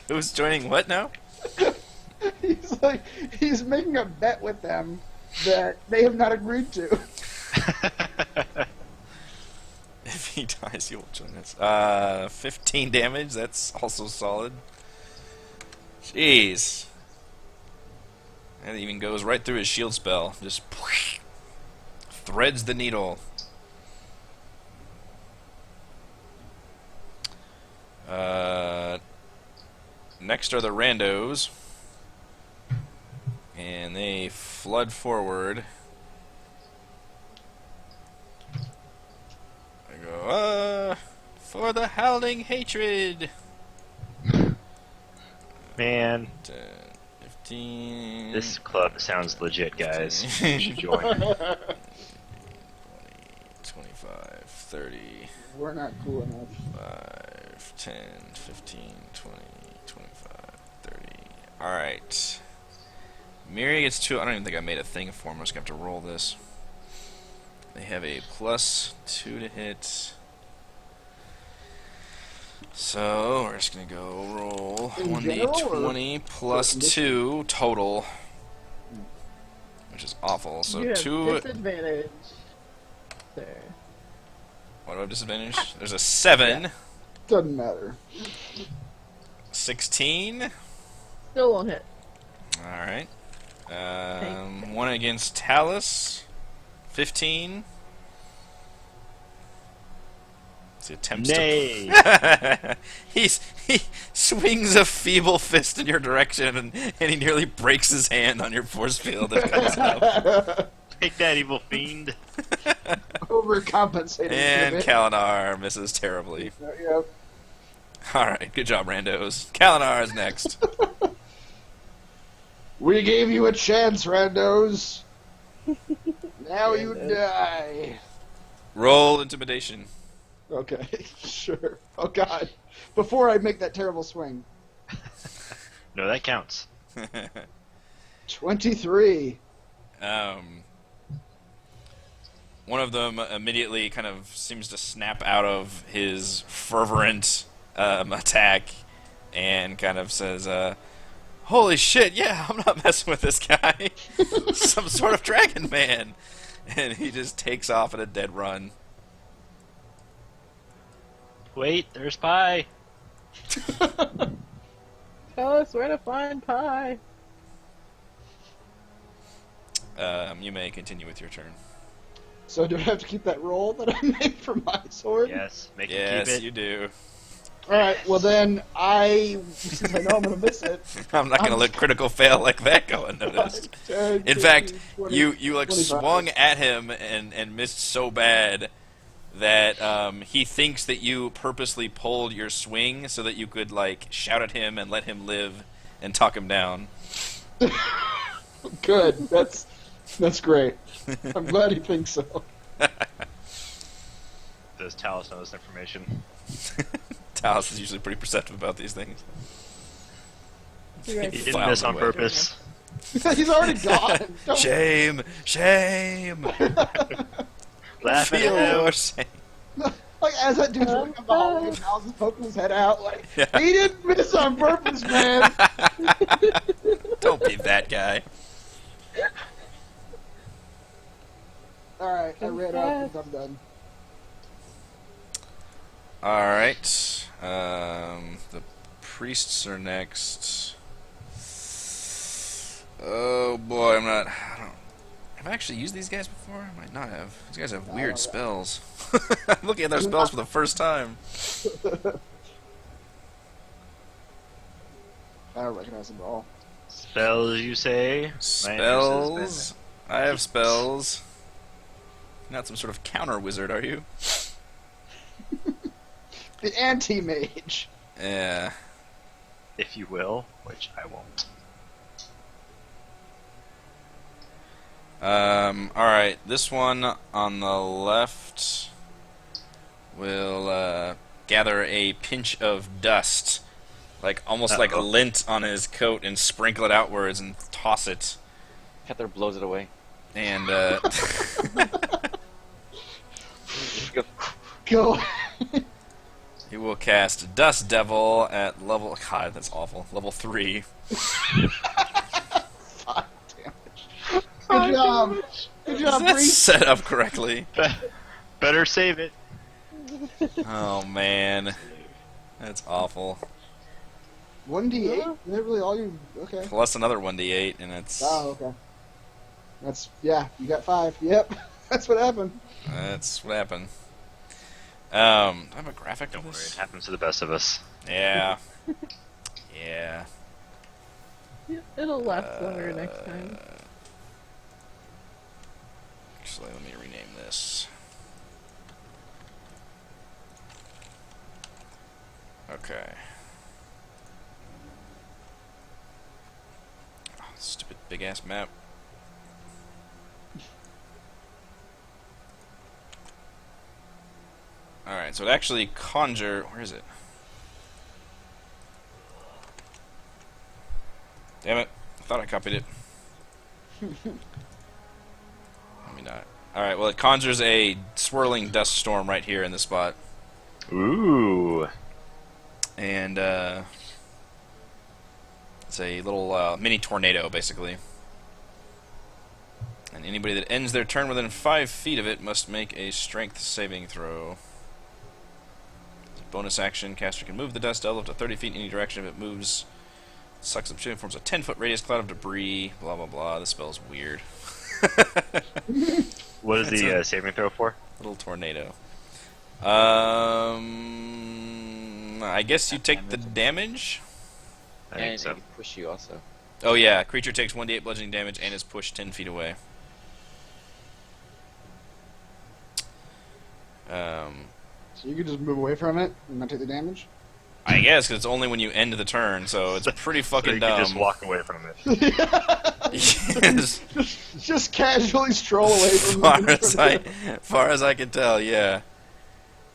Who's joining what now? He's making a bet with them that they have not agreed to. If he dies, he will join us. 15 damage, that's also solid. Jeez. That even goes right through his shield spell. Just threads the needle. Next are the randos. And they flood forward. I go, for the Howling Hatred! Man, 10, 15... this club sounds legit, guys. 15, You should join. 20, 25, 30, We're not cool enough. 5, 10, 15, 20, 25, 30. Alright. Miri gets 2. I don't even think I made a thing for him. I'm just going to have to roll this. They have a +2 to hit. So, we're just going to go roll In general, 1d20 plus 2 total. Which is awful. So, You have 2... disadvantage. There. What do I have disadvantage? There's a 7. Doesn't matter. 16. Still won't hit. Alright. One against Talus. 15. He attempts Nay. to... he swings a feeble fist in your direction, and he nearly breaks his hand on your force field that comes up. Take that, evil fiend. Overcompensating. And a bit. Kalinar misses terribly. Yep. Alright, good job, randos. Kalinar is next. We gave you a chance, randos. Now you die. Roll intimidation. Okay, sure. Oh god. Before I make that terrible swing. No, that counts. 23. One of them immediately kind of seems to snap out of his fervent attack and kind of says, "Holy shit! Yeah, I'm not messing with this guy. Some sort of dragon man." And he just takes off at a dead run. Wait, there's pie. Tell us where to find pie. You may continue with your turn. So do I have to keep that roll that I made for my sword? Yes, make it Yes, keep it. you do. Alright, well then, since I know I'm going to miss it... I'm not going to let critical fail like that go unnoticed. 10, In fact, 20, you like 25. swung at him and missed so bad that he thinks that you purposely pulled your swing so that you could like shout at him and let him live and talk him down. Good. That's great. I'm glad he thinks so. Does Talus know this information? Talos is usually pretty perceptive about these things. You guys He just didn't Filed miss on away. purpose. He's already gone. Don't- Shame, shame. Laugh at Feel him. your shame. Like, as that dude's walking up the hallway, Miles is poking his head out, like, Yeah. he didn't miss on purpose, man. Don't be that guy. Alright, I read up and I'm done. Alright. The priests are next. Oh boy, have I actually used these guys before? I might not have. These guys have weird spells. I'm looking at their spells for the first time. I don't recognize them at all. Spells, you say? Spells? I have spells. Not some sort of counter wizard, are you? The anti-mage. Yeah. If you will, which I won't. Alright, this one on the left will gather a pinch of dust, like almost like Uh-oh. lint on his coat, and sprinkle it outwards and toss it. Heather blows it away. And Just go, Go. he will cast Dust Devil at level... God, that's awful. Level 3. God damn it. Good job. Good Is job, that Priest. set up correctly? Better save it. Oh, man. That's awful. 1d8? Is that really all you... Okay. Plus another 1d8, and it's... Oh, okay. Yeah, you got 5. Yep. That's what happened. That's what happened. Do I have a graphic Don't of worry, it this? happens to the best of us. Yeah. Yeah. It'll last longer next time. Actually, let me rename this. Okay. Oh, stupid big ass map. Alright, so it actually where is it? Damn it. I thought I copied it. Let me not. Alright, well it conjures a swirling dust storm right here in the spot. Ooh. And it's a little mini tornado, basically. And anybody that ends their turn within 5 feet of it must make a strength saving throw. As a bonus action, caster can move the dust devil up to 30 feet in any direction if it moves. Sucks up shit, forms a 10-foot radius cloud of debris. Blah blah blah. This spell's weird. What is That's the a- saving throw for? Little tornado. I guess you take the damage. I and think it so. can push you also. Oh yeah, creature takes 1d8 bludgeoning damage and is pushed 10 feet away. So you could just move away from it and not take the damage? I guess, because it's only when you end the turn, so it's pretty So fucking you dumb. can just walk away from it. Yes, Just casually stroll away from far as I can tell, yeah.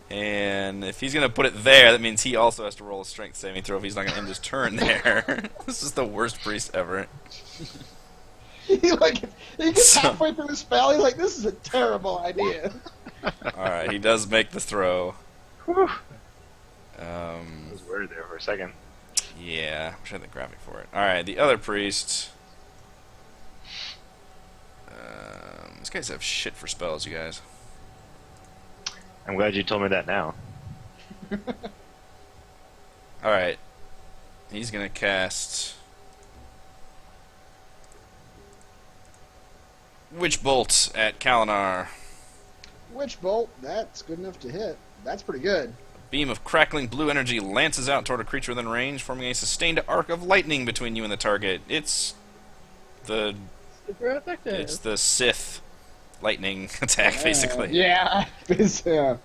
And if he's gonna put it there, that means he also has to roll a strength saving throw if he's not gonna end his turn there. This is the worst priest ever. he gets So- halfway through the spell, he's like, this is a terrible idea. Alright, he does make the throw. I was worried there for a second. Yeah, I'm trying to graphic for it. Alright, the other priest. These guys have shit for spells, you guys. I'm glad you told me that now. Alright. He's gonna cast Witch Bolt at Kalinar. Witch Bolt, that's good enough to hit. That's pretty good. A beam of crackling blue energy lances out toward a creature within range, forming a sustained arc of lightning between you and the target. It's the Sith lightning attack, basically. Yeah. Yeah.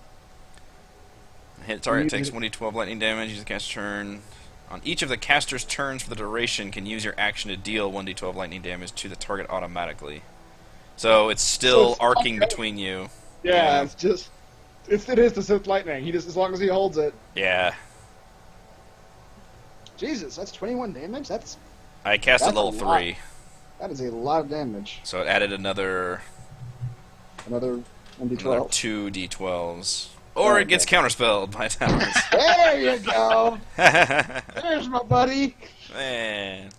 Hit target takes 1d12 lightning damage. Use the cast turn. On each of the caster's turns for the duration, can use your action to deal 1d12 lightning damage to the target automatically. So it's still arcing between you. Yeah, it's just... It is the Sith lightning. He just, as long as he holds it. Yeah. Jesus, that's 21 damage? I cast at level 3. That is a lot of damage. So it added another Another 1d12. Another 2 d12s. Or it gets counterspelled by Towers. There you go! There's my buddy! Man.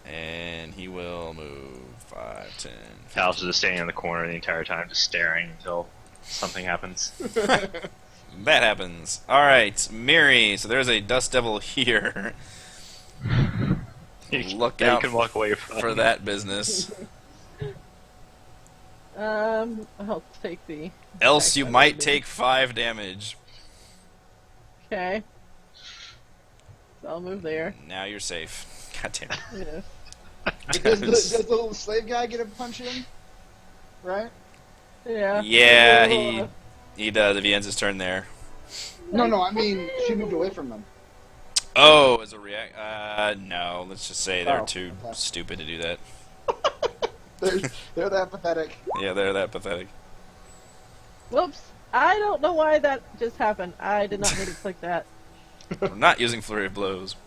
And he will move 5, 10. Talos is just standing in the corner the entire time, just staring until something happens. That happens. Alright, Miri. So there's a Dust Devil here. Look out you can walk away from for that business. I'll take the... Else you might take 5 damage. Okay. So I'll move there. Now you're safe. God damn it. Yeah. Does the little slave guy get a punch in? Right? Yeah. Yeah, he does if he ends his turn there. No, I mean, she moved away from him. Oh, as a react? No. Let's just say they're too okay. stupid to do that. They're that pathetic. Yeah, they're that pathetic. Whoops. I don't know why that just happened. I did not mean to click that. We're not using Flurry of Blows.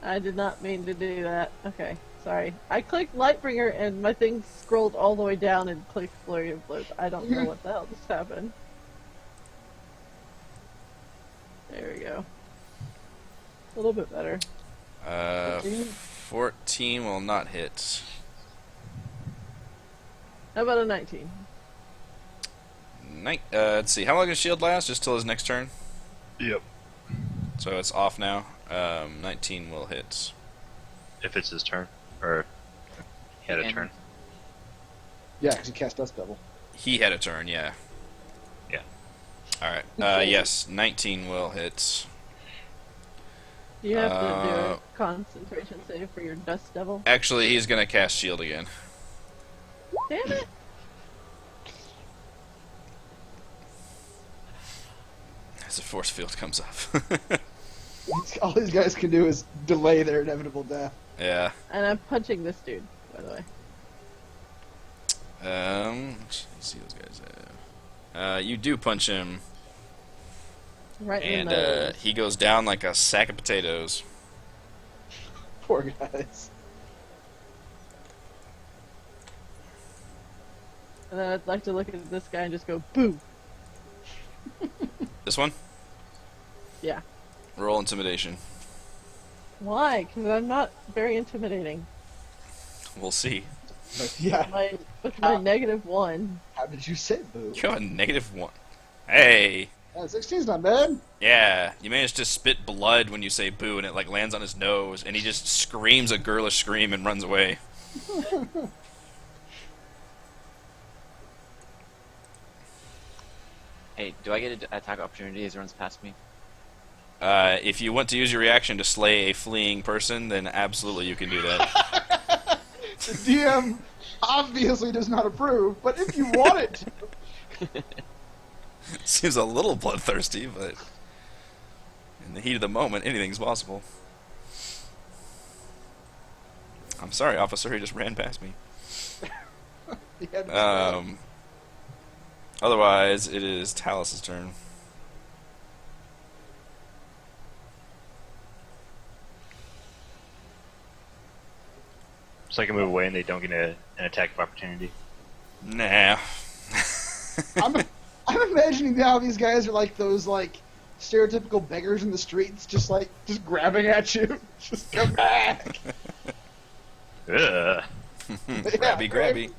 I did not mean to do that. Okay, sorry. I clicked Lightbringer and my thing scrolled all the way down and clicked Flurry of Blows. I don't know what the hell just happened. There we go. A little bit better. 14 will not hit. How about a 19? Let's see. How long does shield last? Just till his next turn? Yep. So it's off now. 19 will hit. If it's his turn. Or he had a turn. Yeah, because he cast Dust Devil. He had a turn, yeah. Yeah. Alright. Yes, 19 will hit. You have to do a concentration save for your Dust Devil. Actually, he's going to cast shield again. Damn it! As a force field comes up. All these guys can do is delay their inevitable death. Yeah. And I'm punching this dude, by the way. Let's see those guys. You do punch him. Right in And the nose. he goes down like a sack of potatoes. Poor guys. And then I'd like to look at this guy and just go, boo! This one? Yeah. Roll intimidation. Why? Because I'm not very intimidating. We'll see. But yeah, With my -1. how did you say boo? You got a -1. Hey! 16's not bad. Yeah, you managed to spit blood when you say boo, and it like lands on his nose, and he just screams a girlish scream and runs away. Hey, do I get an attack opportunity as he runs past me? If you want to use your reaction to slay a fleeing person, then absolutely you can do that. The DM obviously does not approve, but if you want it to. Seems a little bloodthirsty, but in the heat of the moment, anything's possible. I'm sorry, officer, he just ran past me. Otherwise, it is Talos' turn. So I can move away and they don't get an attack of opportunity. Nah. I'm imagining now these guys are like those like stereotypical beggars in the streets, just grabbing at you. Just come back. Ugh. Grabby, grabby.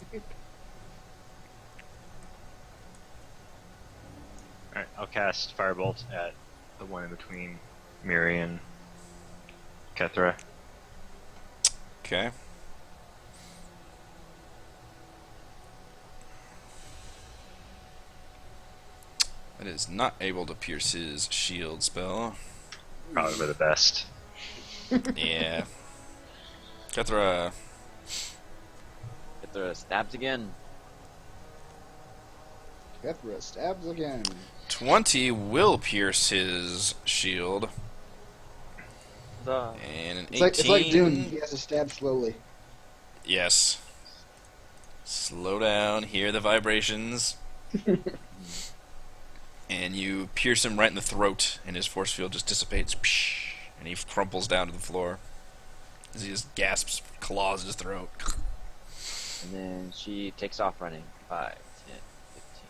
Alright, I'll cast Firebolt at the one in between Miri and Kethra. Okay. It is not able to pierce his shield spell. Probably for the best. Yeah. Kethra. Kethra stabs again. Kethra stabs again. 20 will pierce his shield. The And an 18. It's like Dune. He has to stab slowly. Yes. Slow down, hear the vibrations. And you pierce him right in the throat, and his force field just dissipates. And he crumples down to the floor as he just gasps, claws in his throat. And then she takes off running. 5, 10, 15,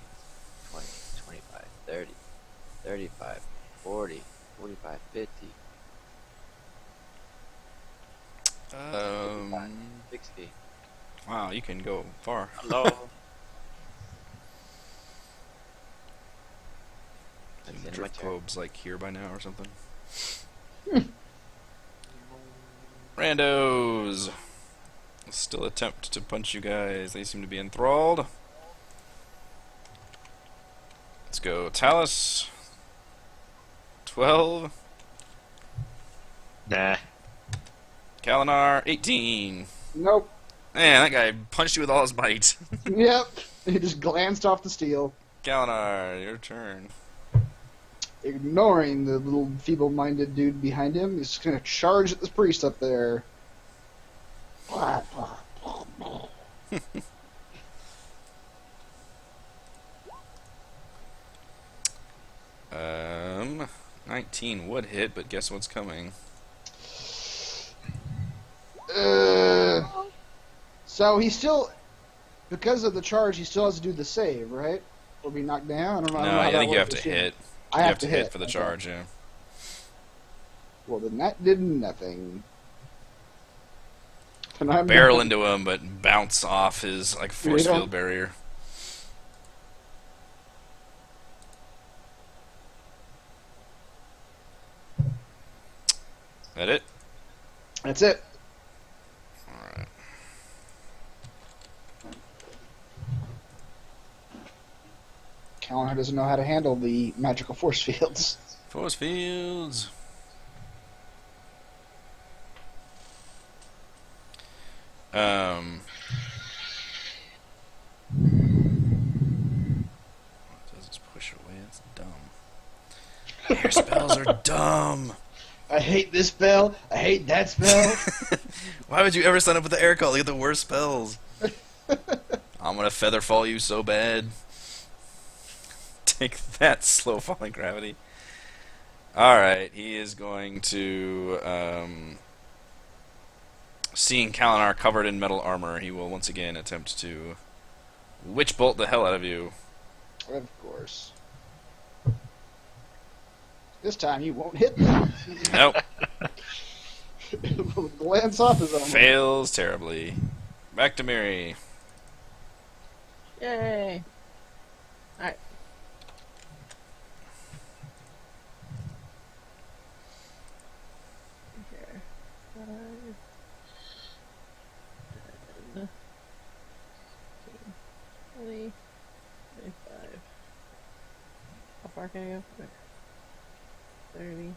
20, 25, 30, 35, 40, 45, 50, 60. Wow, you can go far. Hello. That's the end of my Drift turn. globes like here by now or something. Randos! Still attempt to punch you guys. They seem to be enthralled. Let's go. Talus. 12. Nah. Kalinar. 18. Nope. Man, that guy punched you with all his might. Yep. He just glanced off the steel, Kalinar, your turn. ignoring the little feeble-minded dude behind him. He's just gonna charge at this priest up there. Blah, blah, blah, blah. 19 would hit, but guess what's coming? So he still, because of the charge, he still has to do the save, right? Or be knocked down? I don't know. No, I think you have to hit. I You have to hit for the okay. charge, yeah. Well, then that did nothing. And I'm Barrel not- into him, but bounce off his force Yeah. field barrier. That it? That's it. Alright. Callahan doesn't know how to handle the magical force fields. Force fields. Does this push away? That's dumb. Your spells are dumb. I hate this spell. I hate that spell. Why would you ever sign up with the air call? You get the worst spells. I'm gonna feather fall you so bad. Take that, slow falling gravity. Alright, he is going to, seeing Kalinar covered in metal armor, he will once again attempt to witch bolt the hell out of you. Of course. This time you won't hit them. Nope. It'll glance off his armor. Fails terribly. Back to Miri. Yay! Alright. Here. 5, 10, 20, 25. How far can I go? Okay. 30,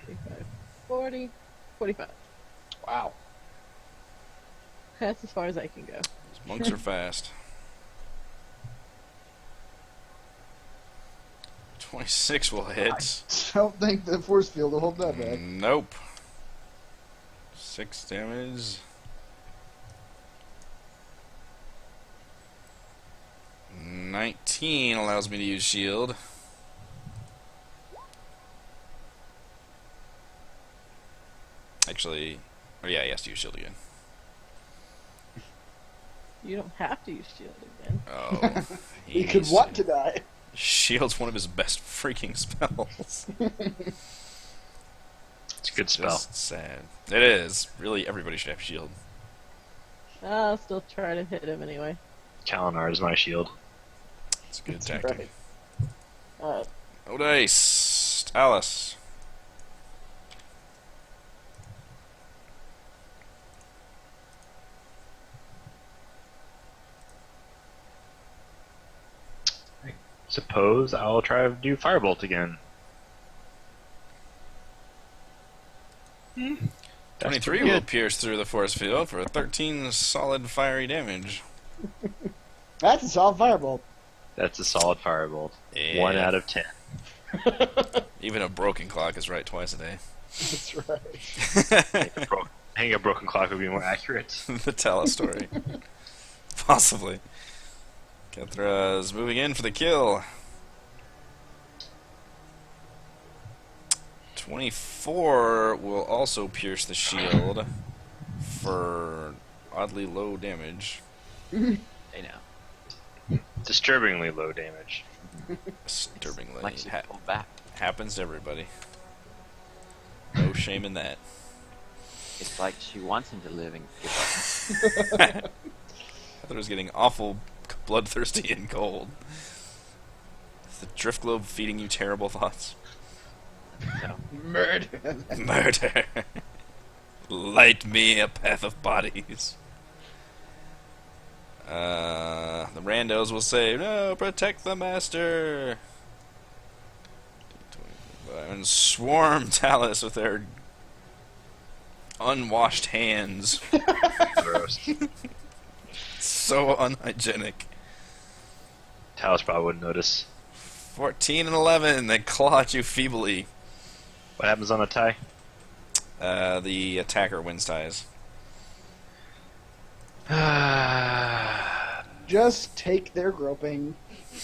35, 40, 45. Wow. That's as far as I can go. Those monks are fast. 26 will hit. I don't think the force field will hold that bad. Nope. 6 damage. 19 allows me to use shield. Actually, oh yeah, he has to use shield again. You don't have to use shield again. Oh, He could needs want to die. Shield's one of his best freaking spells. It's a good spell. Just sad. It is. Really, everybody should have shield. I'll still try to hit him anyway. Kalinar is my shield. It's a good That's tactic. right. Alright. Oh, dice. Alice. Suppose I'll try to do Firebolt again. That's 23 pretty will good. pierce through the force field for 13 solid fiery damage. That's a solid firebolt. That's a solid Firebolt. Yeah. 1 out of 10. Even a broken clock is right twice a day. That's right. I think a broken clock would be more accurate. The Tala story. Possibly. Kethra's moving in for the kill. 24 will also pierce the shield for oddly low damage. Hey now. Disturbingly low damage. Disturbingly. Like she pulled back. Happens to everybody. No shame in that. It's like she wants him to live and give up. I thought it was getting awful bloodthirsty and cold. Is the drift globe feeding you terrible thoughts? So, Murder. Murder. Light me a path of bodies. The randos will say, no, protect the master. And swarm Talus with their unwashed hands. Gross. So unhygienic. Talos probably wouldn't notice. 14 and 11, they claw at you feebly. What happens on a tie? The attacker wins ties. Just take their groping.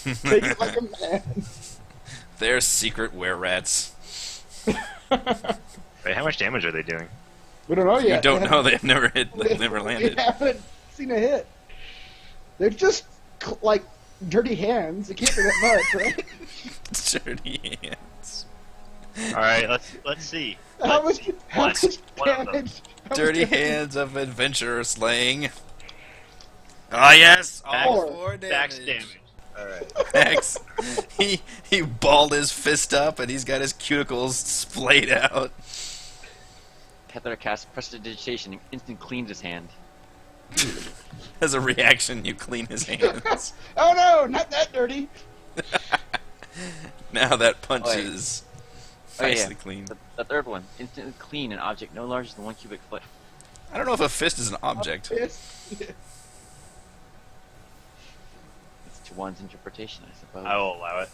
Take it like a man. They're secret were-rats. Wait, how much damage are they doing? We don't know You yet. don't They know, haven't- they've never hit, they've never We landed. haven't seen a hit. They're just like dirty hands. It can't be that much, right? Dirty hands. Alright, let's see. How much One of them. damage? how much Dirty damage- hands of adventurer slaying. Ah, yes, all Four. 4 damage. Max damage. Alright. Max. He balled his fist up and he's got his cuticles splayed out. Kethra casts prestidigitation and instant cleans his hand. As a reaction, you clean his hands. Oh no, not that dirty. Now that punch Wait. is Oh, yeah. nicely clean. The third one, instantly clean an object no larger than 1 cubic foot. I don't know if a fist is an object. Yes. It's to one's interpretation, I suppose. I will allow it.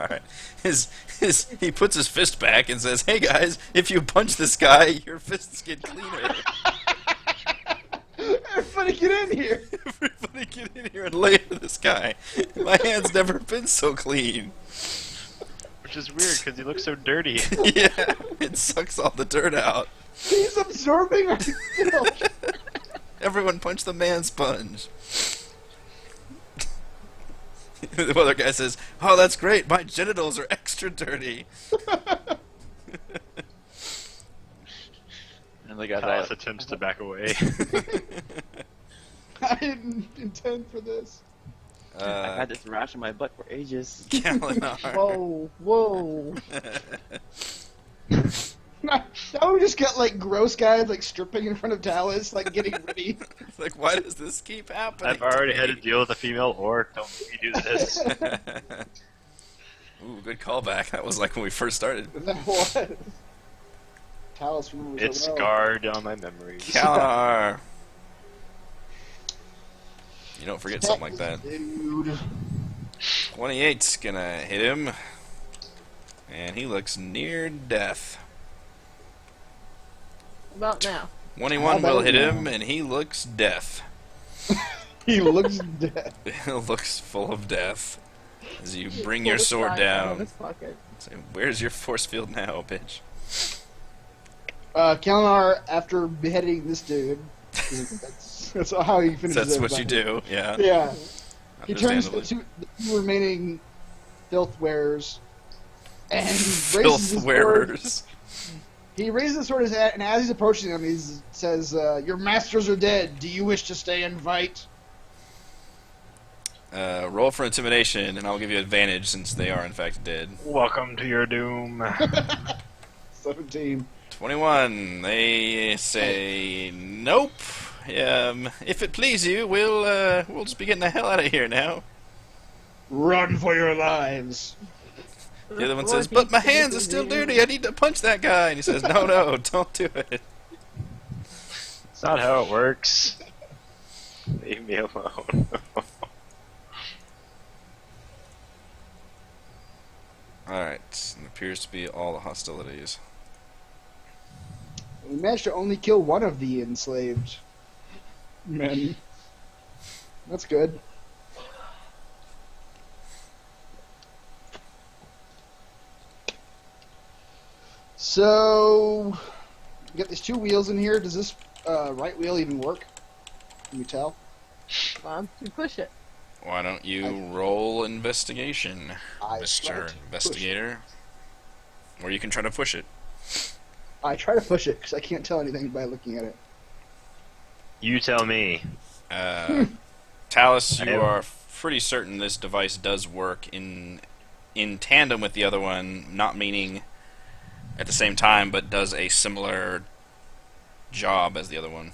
Alright. He puts his fist back and says, hey guys, if you punch this guy, your fists get cleaner. Everybody get in here. Everybody get in here and lay into this guy. My hand's never been so clean. Which is weird because he looks so dirty. Yeah, it sucks all the dirt out. He's absorbing our filth. Everyone punch the man sponge. The other guy says, oh, that's great. My genitals are extra dirty. And the guy's Talos like, attempts to back away. I didn't intend for this. I've had this rash on my butt for ages. Kalinar. Whoa, whoa. Now we just got like gross guys like stripping in front of Talus, like getting ready. It's like, why does this keep happening? I've already to had to me? deal with a female orc. Don't make me do this. Ooh, good callback. That was like when we first started. That was. Talus remembers It's it well. scarred on my memories. Kalinar. You don't forget something like that. Dude. 28's gonna hit him. And he looks near death. About now. 21 How will about hit now? him, and he looks death. He looks dead. He looks full of death. As you bring Pull your the sword sign out of down. his pocket. Say, where's your force field now, bitch? Kalinar, after beheading this dude, that's how he finishes That's what you everybody. do, yeah. Yeah. He turns the Understandably. two remaining filth wearers and raises Filth his sword. wearers. He raises his sword, and as he's approaching them, he says, "Your masters are dead. Do you wish to stay and fight?" Roll for intimidation, and I'll give you advantage since they are in fact dead. Welcome to your doom. 17. 21. They say nope. If it please you, we'll just be getting the hell out of here now. Run for your lives. The other one says, "But my hands are still dirty. I need to punch that guy." And he says, "No, don't do it." It's not how it works. Leave me alone. Alright, it appears to be all the hostilities. We managed to only kill one of the enslaved men. That's good. So, we got these two wheels in here. Does this right wheel even work? Can you tell? You push it. Why don't you roll investigation, I Mr. try to Investigator? Or you can try to push it. I try to push it because I can't tell anything by looking at it. You tell me. Talus, I you am- are pretty certain this device does work in tandem with the other one, not meaning at the same time, but does a similar job as the other one.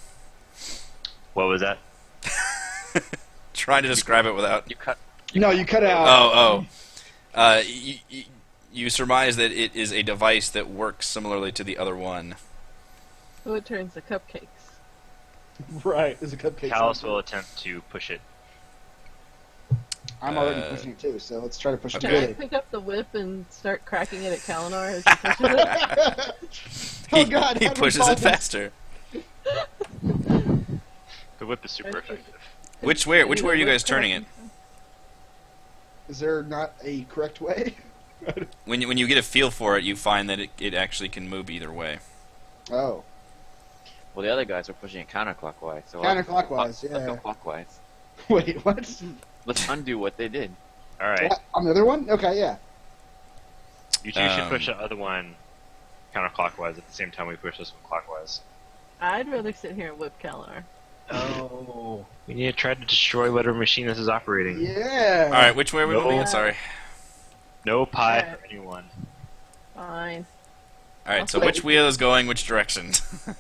What was that? Trying to describe it without... You cut. No, you cut it out. You surmise that it is a device that works similarly to the other one. So it turns the cupcakes. Right, there's a cupcake. Callus somewhere. will attempt to push it. I'm already pushing it too, so let's try to push it Okay. Can I together. pick up the whip and start cracking it at Kalinar as you push it? Oh God! He how do we pushes solve it this? faster. The whip is super effective. Which way are you guys turning it? Is there not a correct way? When you get a feel for it, you find that it actually can move either way. Oh, Well, the other guys are pushing it counterclockwise. So Counterclockwise, let's yeah. go clockwise. wait, what? Let's undo what they did. Alright. What? On the other one? Okay, yeah. You two should push the other one counterclockwise at the same time we push this one clockwise. I'd rather sit here and whip Kalinar. Oh. We need to try to destroy whatever machine this is operating. Yeah. All right, which way are we No. moving? Sorry. No pie Alright. for anyone. Fine. All right, so Wait. which wheel is going which direction?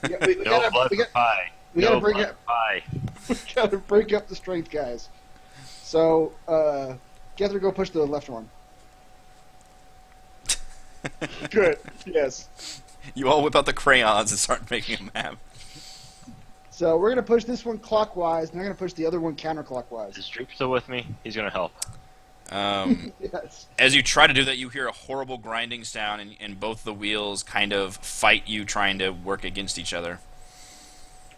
We No gotta, blood we for got, pie. we No gotta bring blood up, for pie. we gotta break up the strength, guys. So, Gether, go push the left one. Good. Yes. You all whip out the crayons and start making a map. So we're gonna push this one clockwise, and they're gonna push the other one counterclockwise. Is Droop still with me? He's gonna help. Yes. As you try to do that, you hear a horrible grinding sound, and both the wheels kind of fight you, trying to work against each other.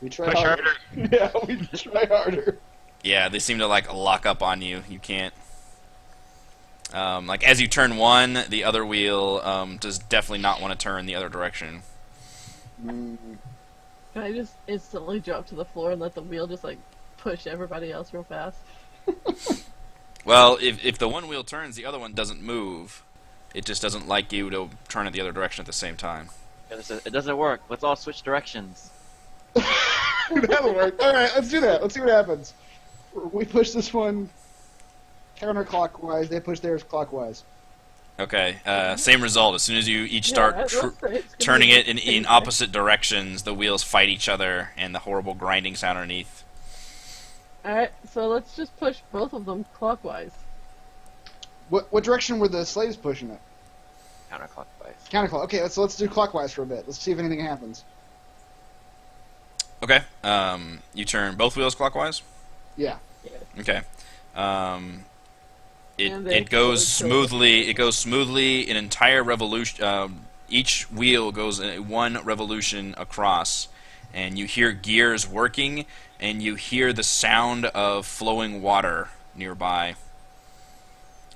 We try Push harder. harder. Yeah, we try harder. Yeah, they seem to like lock up on you. You can't. Like as you turn one, the other wheel does definitely not want to turn the other direction. Mm. Can I just instantly drop to the floor and let the wheel just like push everybody else real fast? Well, if the one wheel turns, the other one doesn't move. It just doesn't like you to turn it the other direction at the same time. It doesn't work. Let's all switch directions. That'll work. All right, let's do that. Let's see what happens. We push this one counterclockwise. They push theirs clockwise. Okay, same result. As soon as you each Yeah, start let's say it's gonna turning be it in the same opposite directions, the wheels fight each other, and the horrible grinding sound underneath. Alright, so let's just push both of them clockwise. What direction were the slaves pushing it? Counterclockwise. Counterclock. Okay, let's do clockwise for a bit. Let's see if anything happens. Okay, you turn both wheels clockwise. Yeah. Okay. And they It goes explode. smoothly. It goes smoothly. An entire revolution. Each wheel goes one revolution across, and you hear gears working, and you hear the sound of flowing water nearby.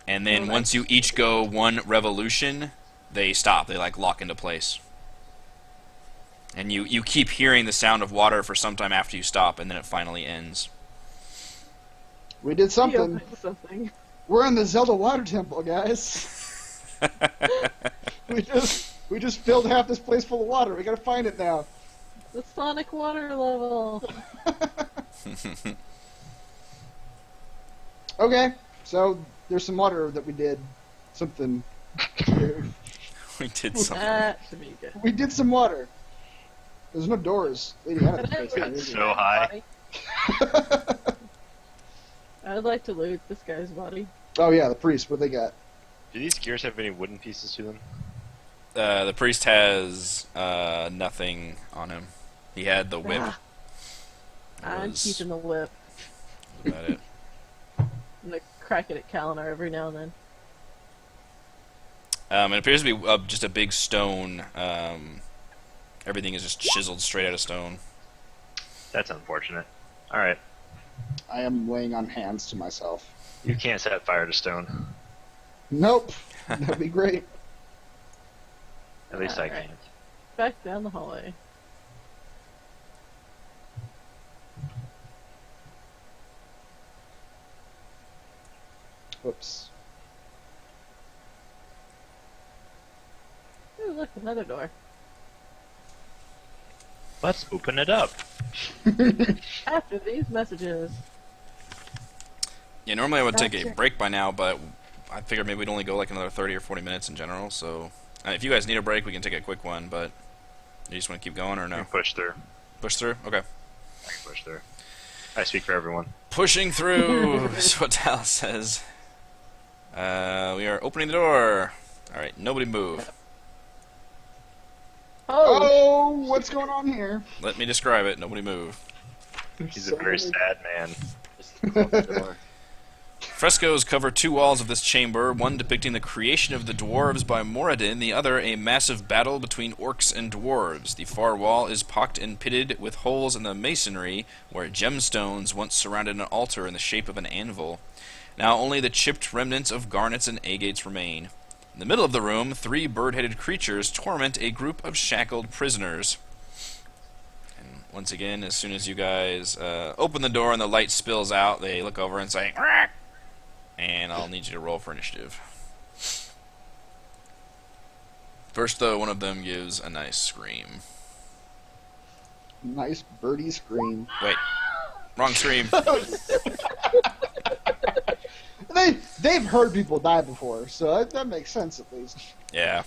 And then Oh, once you each go one revolution, they stop. They like lock into place. And you keep hearing the sound of water for some time after you stop, and then it finally ends. We did something. Something. We're in the Zelda Water Temple, guys. we just filled half this place full of water. We gotta find it now. The Sonic water level. Okay, so there's some water that we did something. We did something. That should be good. We did some water. There's no doors leading out of this place. Got so high. I would like to loot this guy's body. Oh yeah, the priest. What they got? Do these gears have any wooden pieces to them? The priest has nothing on him. He had the whip. Ah. I'm Was keeping the whip. about it. I'm gonna crack it at Kalinar every now and then. It appears to be just a big stone. Everything is just chiseled straight out of stone. That's unfortunate. Alright. I am laying on hands to myself. You can't set fire to stone. Nope. That'd be great. At least I Alright. can't. Back down the hallway. Whoops. Ooh, look, another door. Let's open it up. After these messages. Yeah, normally I would take a Gotcha. break by now, but I figured maybe we'd only go like another 30 or 40 minutes in general, so... if you guys need a break, we can take a quick one, but... You just want to keep going, or You no? can push through. Push through? Okay. I can push through. I speak for everyone. Pushing through is what Dallas says. We are opening the door. Alright, nobody move. Oh! Oh, what's going on here? Let me describe it. Nobody move. He's a very sad man. Just close the door. Frescoes cover two walls of this chamber, one depicting the creation of the dwarves by Moradin, the other a massive battle between orcs and dwarves. The far wall is pocked and pitted with holes in the masonry, where gemstones once surrounded an altar in the shape of an anvil. Now only the chipped remnants of garnets and agates remain. In the middle of the room, three bird-headed creatures torment a group of shackled prisoners. And once again, as soon as you guys open the door and the light spills out, they look over and say, "Quack!" And I'll need you to roll for initiative. First, though, one of them gives a nice scream. Nice birdie scream. Wait, wrong scream. They've heard people die before, so that makes sense at least. Yeah.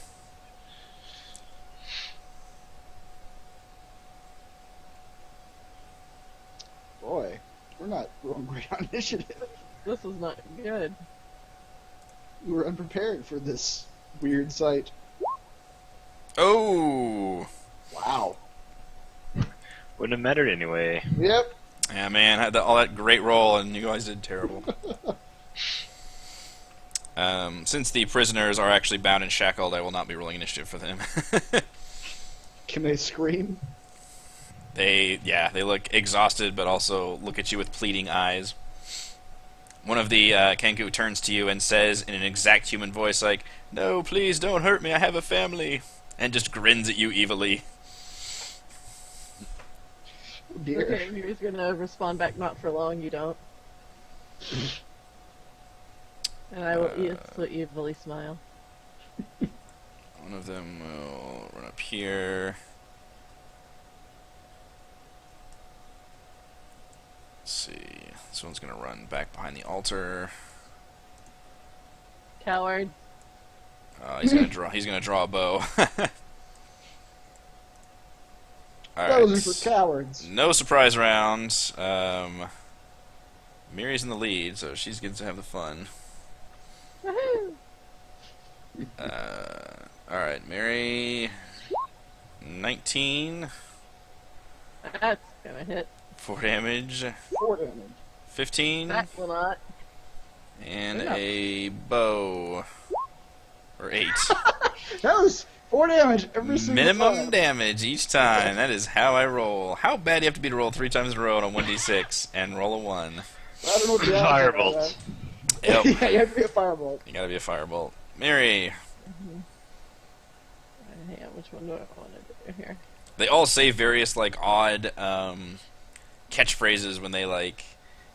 Boy, we're not rolling great on initiative. This is not good. We were unprepared for this weird sight. Oh! Wow. Wouldn't have mattered anyway. Yep. Yeah, man, I had all that great roll, and you guys did terrible. Since the prisoners are actually bound and shackled, I will not be rolling initiative for them. Can they scream? They look exhausted, but also look at you with pleading eyes. One of the Kenku turns to you and says in an exact human voice, like, "No, please don't hurt me, I have a family," and just grins at you evilly. Oh dear. Okay, Miri's gonna respond back, not for long, you don't. And I will evilly smile. One of them will run up here. Let's see. This one's gonna run back behind the altar. Coward. He's gonna draw a bow. Those are for cowards. No surprise round. Miri's in the lead, so she's going to have the fun. Woohoo! Alright, Miri. 19. That's gonna hit. 4 damage. 4 damage. 15. That will not. And Yeah. a bow. Or 8. That was 4 damage every single Minimum time. damage each time. That is how I roll. How bad do you have to be to roll 3 times in a row on a 1d6 and roll a 1? I don't know what the odds are for Firebolt. Yep. that. Yeah, you have to be a firebolt. You gotta be a firebolt. Miri. Hang on, which one do I want to do here? They all say various, like, odd catchphrases when they, like,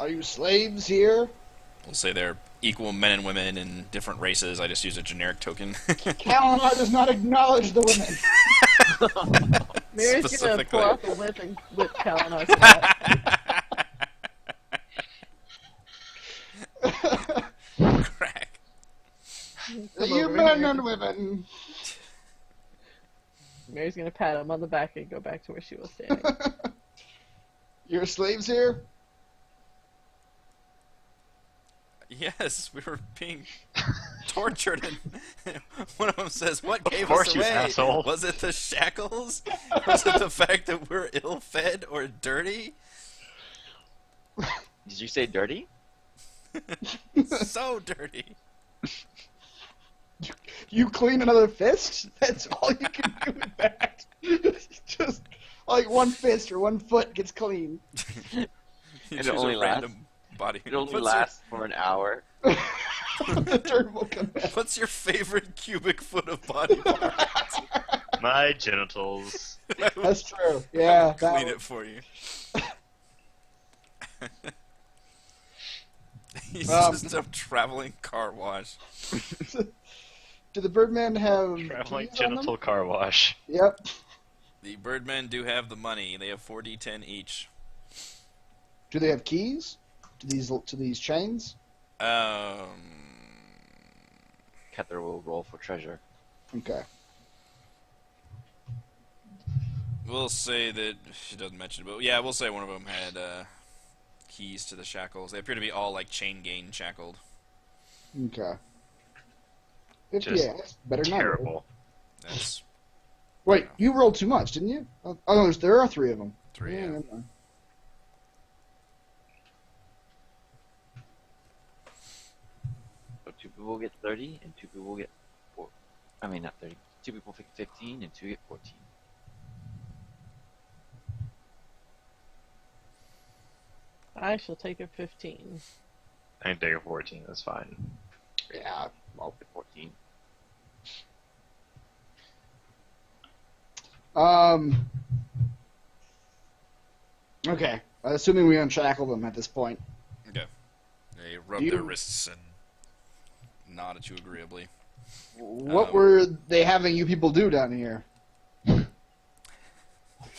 Are you slaves here? We'll say they're equal men and women in different races. I just use a generic token. Kalinar does not acknowledge the women. Mary's gonna pull Specifically. out the whip and whip Kalinar's butt. Crack. Come You over men here. and women. Mary's gonna pat him on the back and go back to where she was standing. You're slaves here? Yes, we were being tortured, and one of them says, "What gave course, us you away? asshole." Was it the shackles? Was it the fact that we're ill-fed or dirty? Did you say dirty? So dirty." You clean another fist? That's all you can do with that. Just like one fist or one foot gets clean. You And it choose only a lasts- random body. It only What's lasts for an hour. The dirt will come back. What's your favorite cubic foot of body part? My genitals. That's true. Yeah. that Clean one. it for you. He's just a traveling car wash. Do the Birdmen have Traveling keys on them? genital car wash. Yep. The Birdmen do have the money. They have 4d10 each. Do they have keys to these chains? Um, Kether will roll for treasure. Okay. we'll say that she doesn't mention it, but yeah, we'll say one of them had keys to the shackles. They appear to be all like chain gang shackled. Okay. 58. Just That's better than I rolled. Terrible. That's Wait, you rolled too much, didn't you? Oh, no, there are 3 of them. 3. Yeah, Yeah. never mind. So 2 people will get 30, and 2 people will get 4. I mean, not 30. 2 people get 15, and 2 get 14. I shall take a 15. I can take a 14. That's fine. Yeah. Well, 14. Okay. Assuming we unshackle them at this point. Okay. They rub You- their wrists and nod at you agreeably. What were they having you people do down here?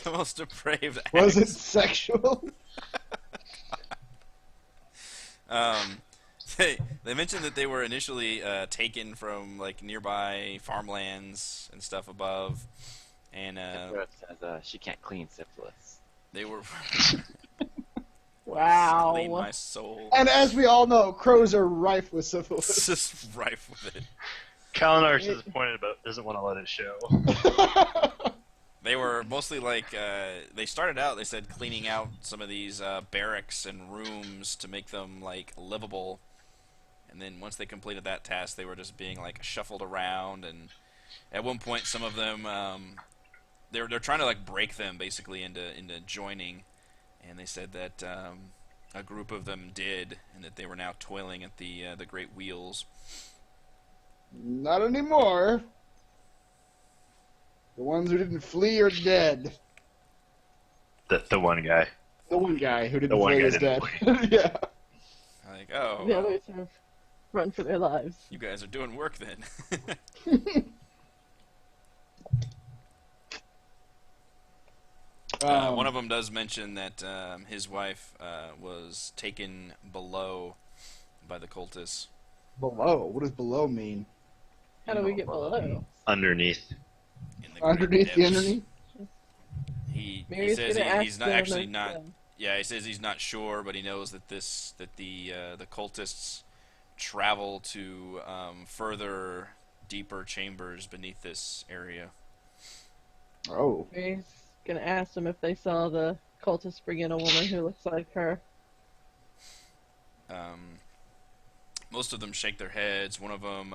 The most depraved acts. Was it sexual? They mentioned that they were initially taken from like nearby farmlands and stuff above, and Kether says she can't clean syphilis. they were Wow. clean my soul. And as we all know, crows are rife with syphilis. It's just rife with it. Kalinar's disappointed but doesn't want to let it show. They were mostly like they started out. They said cleaning out some of these barracks and rooms to make them like livable, and then once they completed that task, they were just being like shuffled around. And at one point, some of them they're trying to like break them basically into joining, and they said that a group of them did, and that they were now toiling at the great wheels. Not anymore. The ones who didn't flee are dead. The one guy. The one guy who The didn't one flee guy is dead. didn't Yeah. Like, oh, The well, others have run for their lives. you guys are doing work then. One of them does mention that his wife was taken below by the cultists. Below. What does below mean? How do we get below? Underneath. In the great Underneath the depths. underneath? He Mary's says gonna he's ask not them actually if, not. Yeah, he says he's not sure, but he knows that the cultists travel to further, deeper chambers beneath this area. Oh. Mary's gonna ask them if they saw the cultists bring in a woman who looks like her. Most of them shake their heads. One of them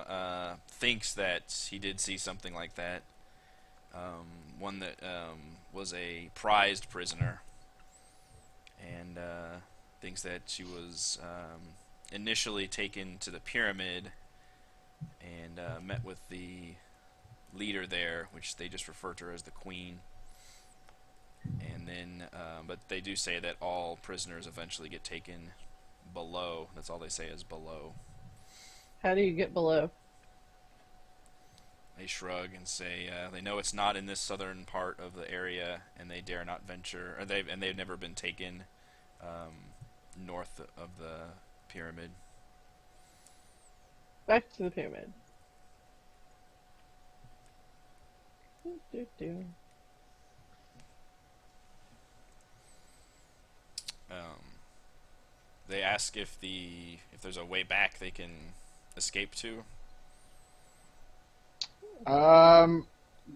thinks that he did see something like that. One that was a prized prisoner, and thinks that she was initially taken to the pyramid and met with the leader there, which they just refer to her as the queen. And then, but they do say that all prisoners eventually get taken below. That's all they say is below. How do you get below? They shrug and say they know it's not in this southern part of the area, and they dare not venture. Or they've never been taken north of the pyramid. Back to the pyramid. Do. They ask if there's a way back they can escape to.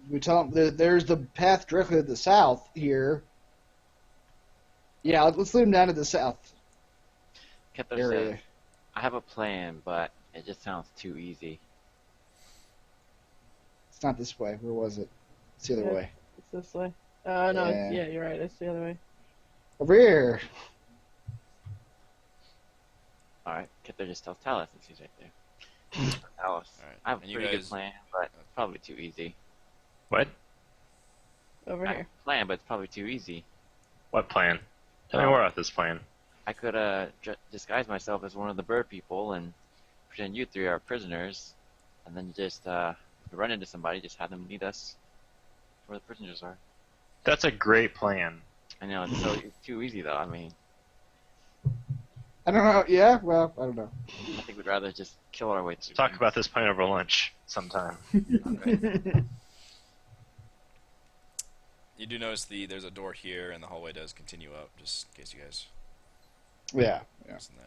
We tell them that there's the path directly to the south here. Yeah, let's lead them down to the south Kepler area. says, I have a plan, but it just sounds too easy. It's not this way. Where was it? It's the other Yeah. way. It's this way. Oh, no, Yeah. yeah, you're right. It's the other way. Over here. Alright, Kepler just tells Talus since he's right there. Talus, Alright, I have a and you pretty good guys- plan, but it's probably too easy. What? Over I have here. a plan, but it's probably too easy. What plan? Tell me more about this plan. I could disguise myself as one of the bird people and pretend you three are prisoners, and then just if we run into somebody, just have them lead us where the prisoners are. That's a great plan. I know it's too easy though. I mean, I don't know. Yeah, well, I don't know. I think we'd rather just kill our way through. Talk about this plan over lunch sometime. You do notice there's a door here, and the hallway does continue up, just in case you guys Yeah. listen to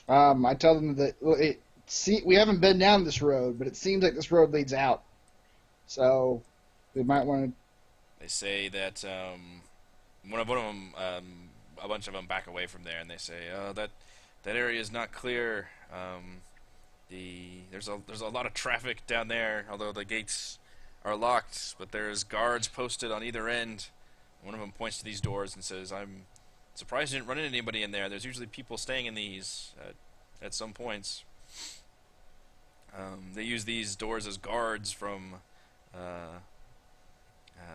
that. I tell them that we haven't been down this road, but it seems like this road leads out. So they might want to. They say that one of them, a bunch of them back away from there, and they say, "Oh, that area is not clear. There's a lot of traffic down there, although the gates are locked, but there's guards posted on either end." One of them points to these doors and says, "I'm surprised you didn't run into anybody in there. There's usually people staying in these at some points." They use these doors as guards from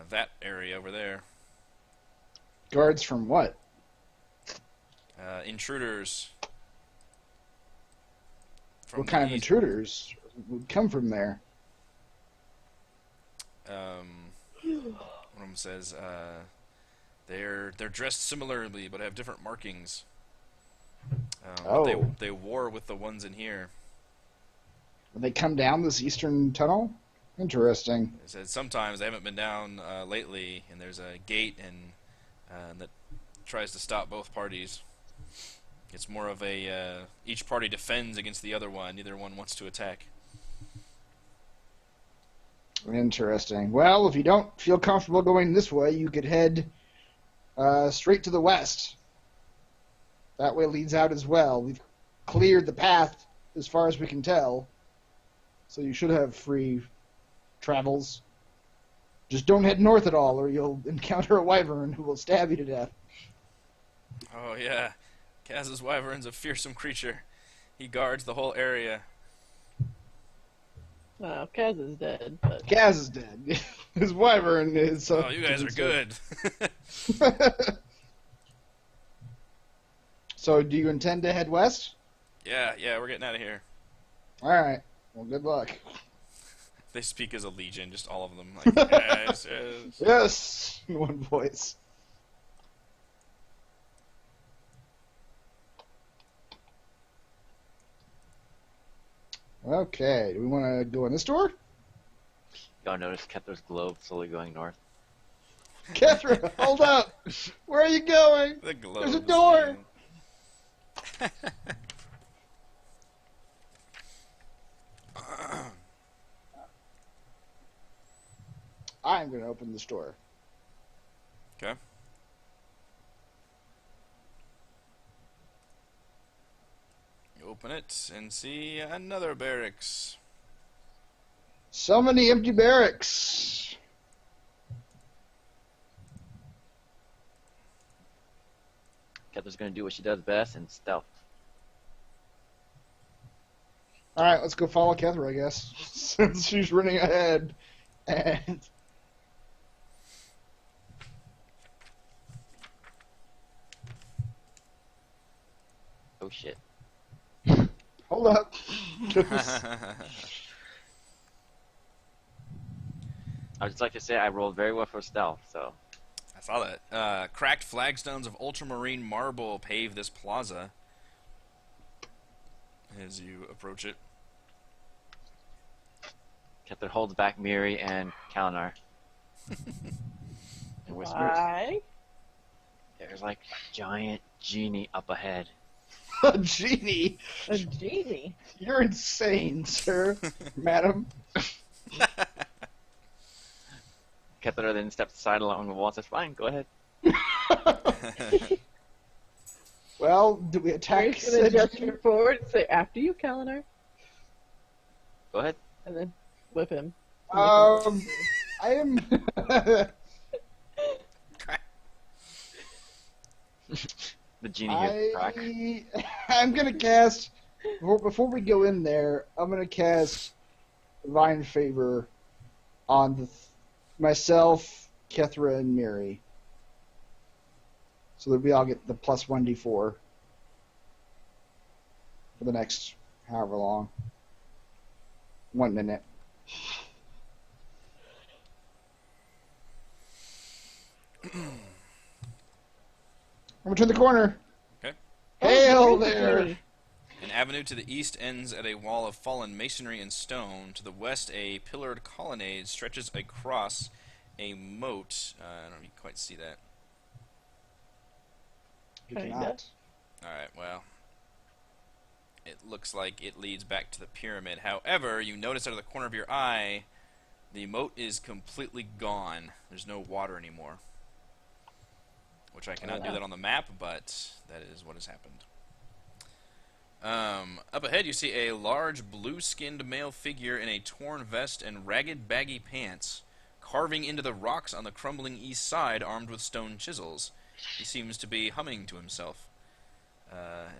that area over there. Guards from what? Intruders. What kind of the east. intruders would come from there? One of them says they're dressed similarly but have different markings. Oh. But they war with the ones in here. When they come down this eastern tunnel? Interesting. They said sometimes they haven't been down lately, and there's a gate and that tries to stop both parties. It's more of a each party defends against the other one. Neither one wants to attack. Interesting. Well, if you don't feel comfortable going this way, you could head straight to the west. That way leads out as well. We've cleared the path as far as we can tell, so you should have free travels. Just don't head north at all, or you'll encounter a wyvern who will stab you to death. Oh yeah, Kaz's wyvern's a fearsome creature. He guards the whole area. Well, Kaz is dead, but Kaz is dead. His wyvern is... Oh, you guys are good. So, do you intend to head west? Yeah, we're getting out of here. Alright. Well, good luck. They speak as a legion, just all of them. Like, yes, yes. Yes! In one voice. Okay, do we want to go in this door? Y'all notice Kepler's globe slowly going north. Catherine, hold up! Where are you going? The globe. There's a door! I'm going to open this door. Okay. You open it and see another barracks. So many empty barracks. Kepler's gonna do what she does best and stealth. Alright, let's go follow Kethra, I guess. Since she's running ahead. And shit. Hold up. I would just like to say I rolled very well for stealth, so. I saw that. Cracked flagstones of ultramarine marble pave this plaza as you approach it. Kethler holds back Miri and Kalinar. And whispers, Why? there's like a giant genie up ahead. A genie. A genie. You're insane, sir, madam. Kethler then steps aside along the wall and says, fine, go ahead. Well, do we attack You're said gonna genie? gesture forward and say, after you, Kalinar. Go ahead. And then whip him. I am. The genie hears the crack. I'm gonna cast before we go in there. I'm gonna cast Divine Favor on myself, Kethra, and Miri, so that we all get the plus 1d4 for the next however long. 1 minute. I'm gonna turn the corner. Okay. Hail great there! genie. An avenue to the east ends at a wall of fallen masonry and stone. To the west, a pillared colonnade stretches across a moat. I don't quite see that. You Kinda. cannot. Alright, well. It looks like it leads back to the pyramid. However, you notice out of the corner of your eye, the moat is completely gone. There's no water anymore. Which I cannot do that on the map, but that is what has happened. Up ahead, you see a large blue-skinned male figure in a torn vest and ragged, baggy pants, carving into the rocks on the crumbling east side, armed with stone chisels. He seems to be humming to himself.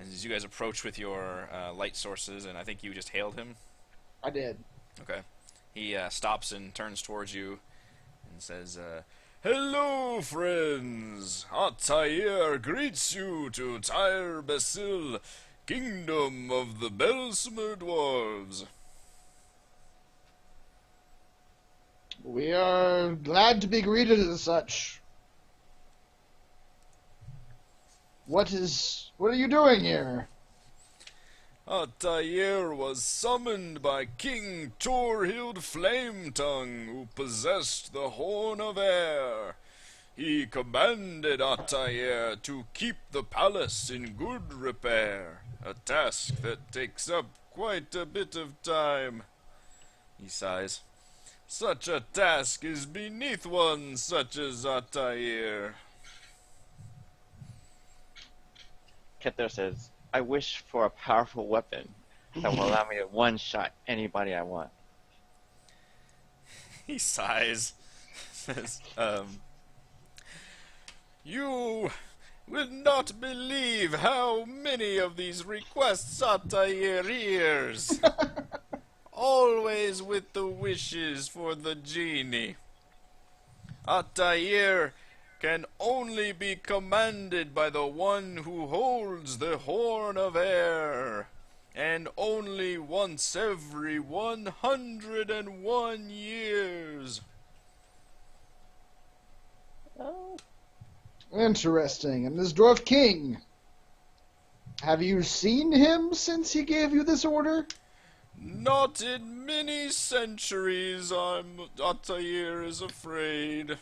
As you guys approach with your light sources, and I think you just hailed him. I did. Okay. He stops and turns towards you and says, "Hello, friends! Altair greets you to Tyre Basil, kingdom of the Belsmer dwarves." We are glad to be greeted as such. What are you doing here? Altair was summoned by King Torhild Flametongue, who possessed the Horn of Air. He commanded Altair to keep the palace in good repair, a task that takes up quite a bit of time. He sighs. Such a task is beneath one such as Altair. Kethler says, I wish for a powerful weapon that will allow me to one-shot anybody I want. He sighs. Says, "You will not believe how many of these requests Altair hears. Always with the wishes for the genie. Altair can only be commanded by the one who holds the Horn of Air, and only once every 101 years. Oh, Interesting. And this dwarf king, have you seen him since he gave you this order? Not in many centuries, Altair is afraid.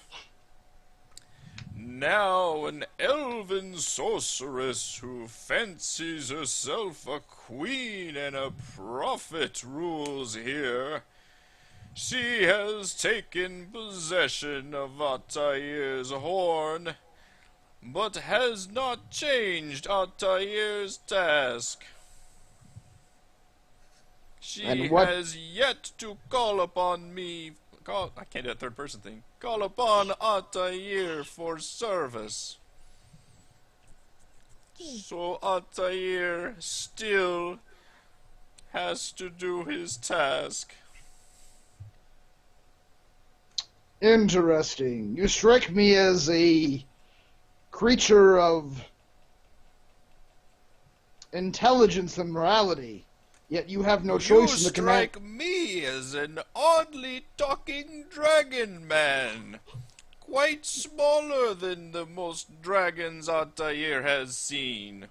Now an elven sorceress who fancies herself a queen and a prophet rules here. She has taken possession of Altair's horn, but has not changed Altair's task. She And what- has yet to call upon me. I can't do that third person thing. Call upon Altair for service. So Altair still has to do his task. Interesting. You strike me as a creature of intelligence and morality. Yet you have no You choice in the command. strike me as an oddly talking dragon man. Quite smaller than the most dragons Altair has seen.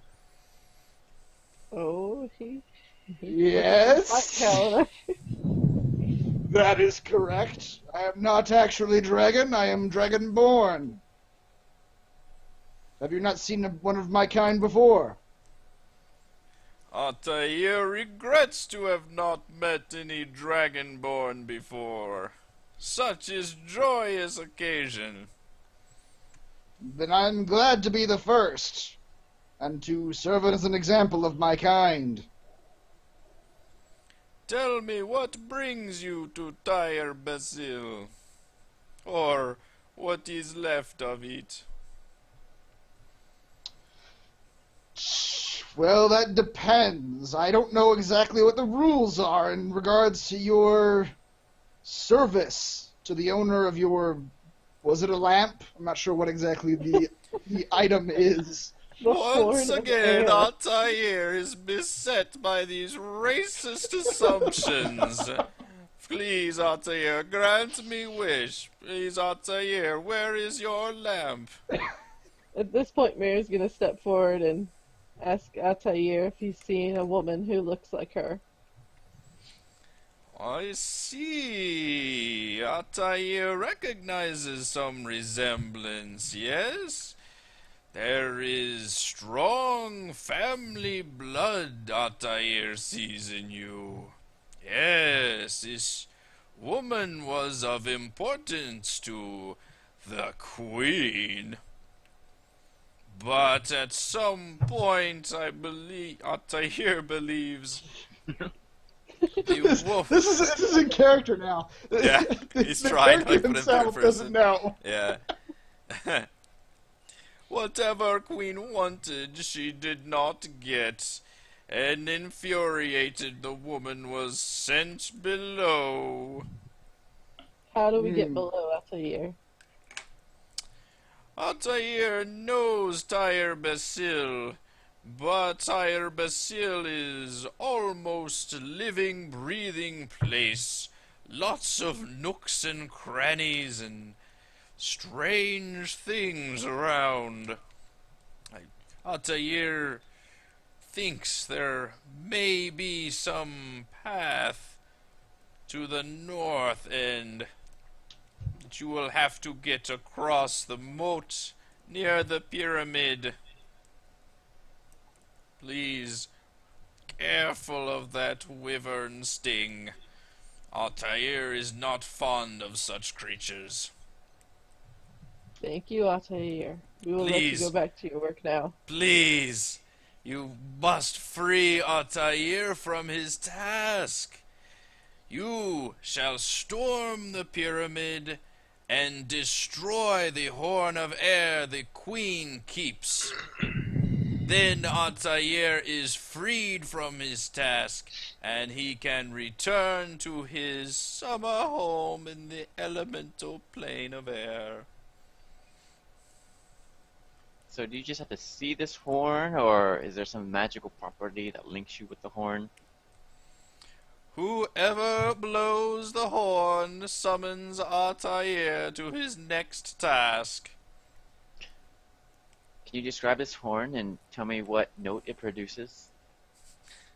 Oh, he. Yes, Calendar. that is correct. I am not actually dragon. I am dragonborn. Have you not seen one of my kind before? Altair regrets to have not met any dragonborn before. Such is joyous occasion. Then I'm glad to be the first, and to serve as an example of my kind. Tell me what brings you to Tyre Basil, or what is left of it. Well, that depends. I don't know exactly what the rules are in regards to your service to the owner of your... Was it a lamp? I'm not sure what exactly the item is. The Once horn of again, air. Altair is beset by these racist assumptions. Please, Altair, grant me wish. Please, Altair, where is your lamp? At this point, Mary's gonna step forward and ask Altair if he's seen a woman who looks like her. I see. Altair recognizes some resemblance, yes? There is strong family blood Altair sees in you. Yes, this woman was of importance to the Queen. But at some point, I believe Altair believes the wolf. This is in character now. Yeah, he's The trying to character put it in third himself doesn't person. know. Yeah. Whatever Queen wanted, she did not get, and infuriated, the woman was sent below. How do we get below Altair? Altair knows Tyre Basil, but Tyre Basil is almost a living, breathing place. Lots of nooks and crannies and strange things around. Altair thinks there may be some path to the north end that you will have to get across the moat near the pyramid. Please, careful of that wyvern sting. Altair is not fond of such creatures. Thank you, Altair. We will let you Please. go back to your work now. Please, you must free Altair from his task. You shall storm the pyramid and destroy the horn of air the queen keeps. Then Altair is freed from his task, and he can return to his summer home in the elemental plane of air. So do you just have to see this horn, or is there some magical property that links you with the horn? Whoever blows the horn summons Altair to his next task. Can you describe this horn and tell me what note it produces?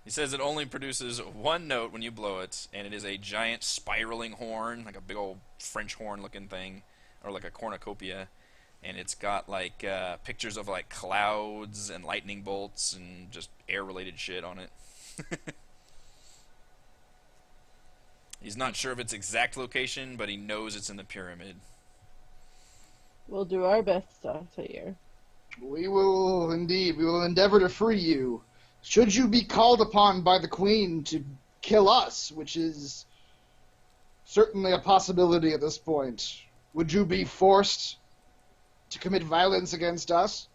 He says it only produces one note when you blow it, and it is a giant spiraling horn, like a big old French horn looking thing, or like a cornucopia. And it's got like pictures of like clouds and lightning bolts and just air-related shit on it. He's not sure of its exact location, but he knows it's in the pyramid. We'll do our best, Altair. We will indeed. We will endeavor to free you. Should you be called upon by the Queen to kill us, which is certainly a possibility at this point, would you be forced to commit violence against us?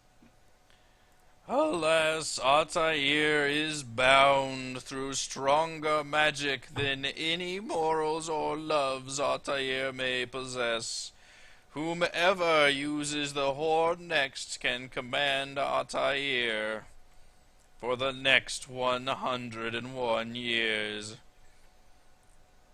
Alas, Altair is bound through stronger magic than any morals or loves Altair may possess. Whomever uses the horn next can command Altair. for the next 101 years.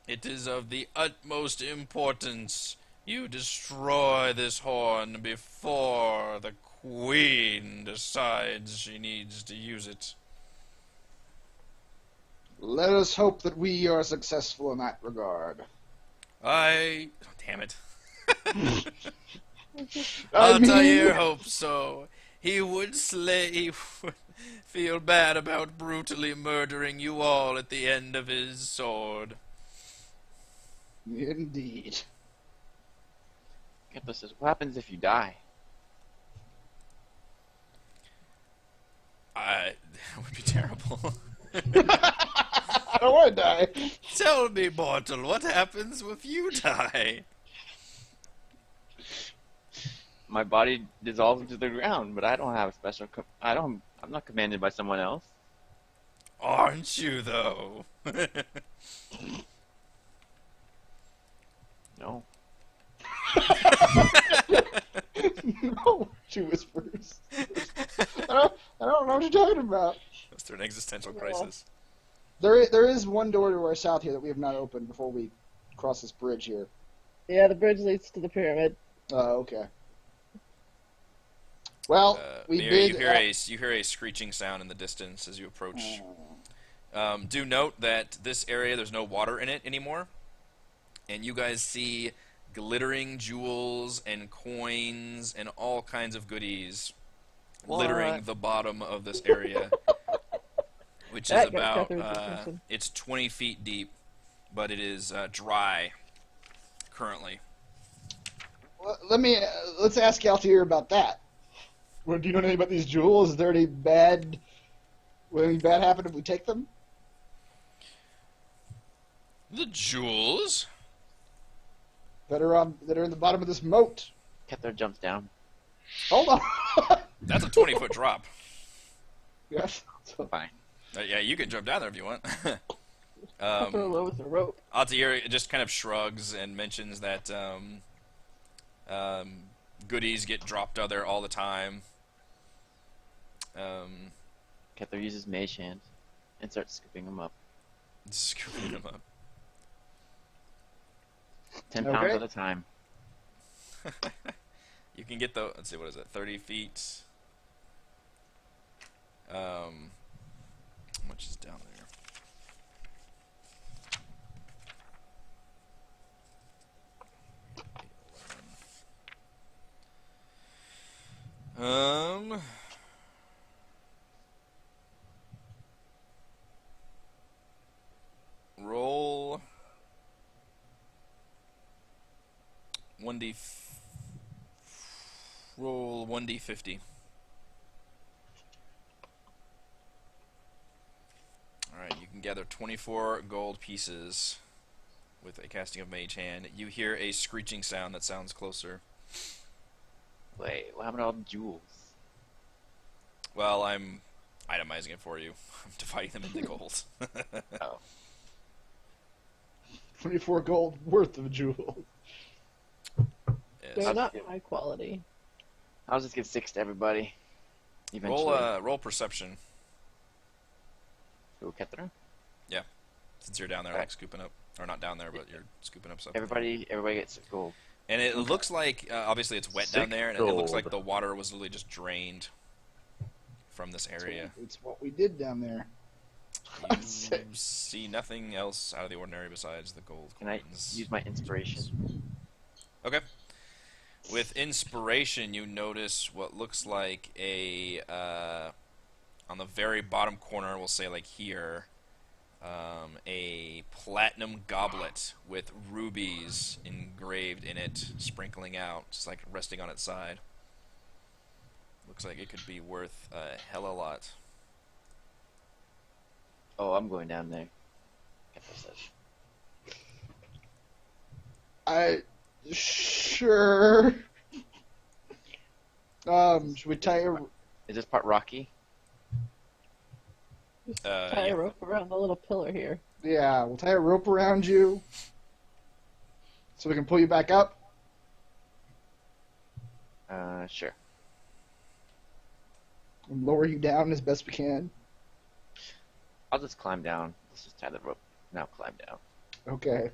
It is of the utmost importance you destroy this horn before the Queen decides she needs to use it. Let us hope that we are successful in that regard. Oh, damn it. I Altair mean, hopes so. He would feel bad about brutally murdering you all at the end of his sword. indeed. Kepler says, what happens if you die? That would be terrible. I don't want to die. Tell me, mortal, what happens if you die? My body dissolves into the ground, but I don't have a special. I'm not commanded by someone else. Aren't you, though? No. No, she whispers. I don't know what you're talking about. That's through an existential crisis. There is one door to our south here that we have not opened before we cross this bridge here. Yeah, the bridge leads to the pyramid. Oh, okay. Well, we Miri, did. you hear a screeching sound in the distance as you approach. Do note that this area, there's no water in it anymore, and you guys see glittering jewels and coins and all kinds of goodies littering the bottom of this area, which is That got about Catherine's attention. it's 20 feet deep, but it is dry currently. Well, let's ask Altair about that. Well, do you know anything about these jewels? Is there any bad? Will anything bad happen if we take them? The jewels? That are in the bottom of this moat. Kepler jumps down. Hold on. That's a 20-foot drop. Yes. So, Fine. Yeah, you can jump down there if you want. I'll throw low with the rope. Altair just kind of shrugs and mentions that goodies get dropped out there all the time. Kepler uses mage hand and starts scooping them up. Scooping them up. 10 pounds Okay. at a time. You can get the, let's see, what is it, 30 feet? How much is down there? Roll 1d. Roll 1d50. Alright, you can gather 24 gold pieces with a casting of Mage Hand. You hear a screeching sound that sounds closer. Wait, what happened to all the jewels? Well, I'm itemizing it for you. I'm dividing them into gold. Oh. 24 gold worth of jewels. Yes. They're not high quality. I'll just give 6 to everybody. Eventually. Roll perception, Who, Kepler? since you're down there, like scooping up, or not down there, but you're scooping up stuff. Everybody gets gold. And it looks like, obviously, it's wet down 6 there, and it looks like gold. the water was literally just drained from this area. It's what we did down there. You see nothing else out of the ordinary besides the gold Can I coins. use my inspiration? Okay. With inspiration, you notice what looks like a on the very bottom corner, we'll say like here, a platinum goblet with rubies engraved in it, sprinkling out, just like resting on its side. Looks like it could be worth a hell of a lot. Oh, I'm going down there. Kepler says. Sure. Should we tie a... Is this part rocky? Just Yeah. tie a rope around the little pillar here. Yeah, we'll tie a rope around you so we can pull you back up. Sure. And lower you down as best we can. I'll just climb down. Let's just tie the rope. Now climb down. Okay.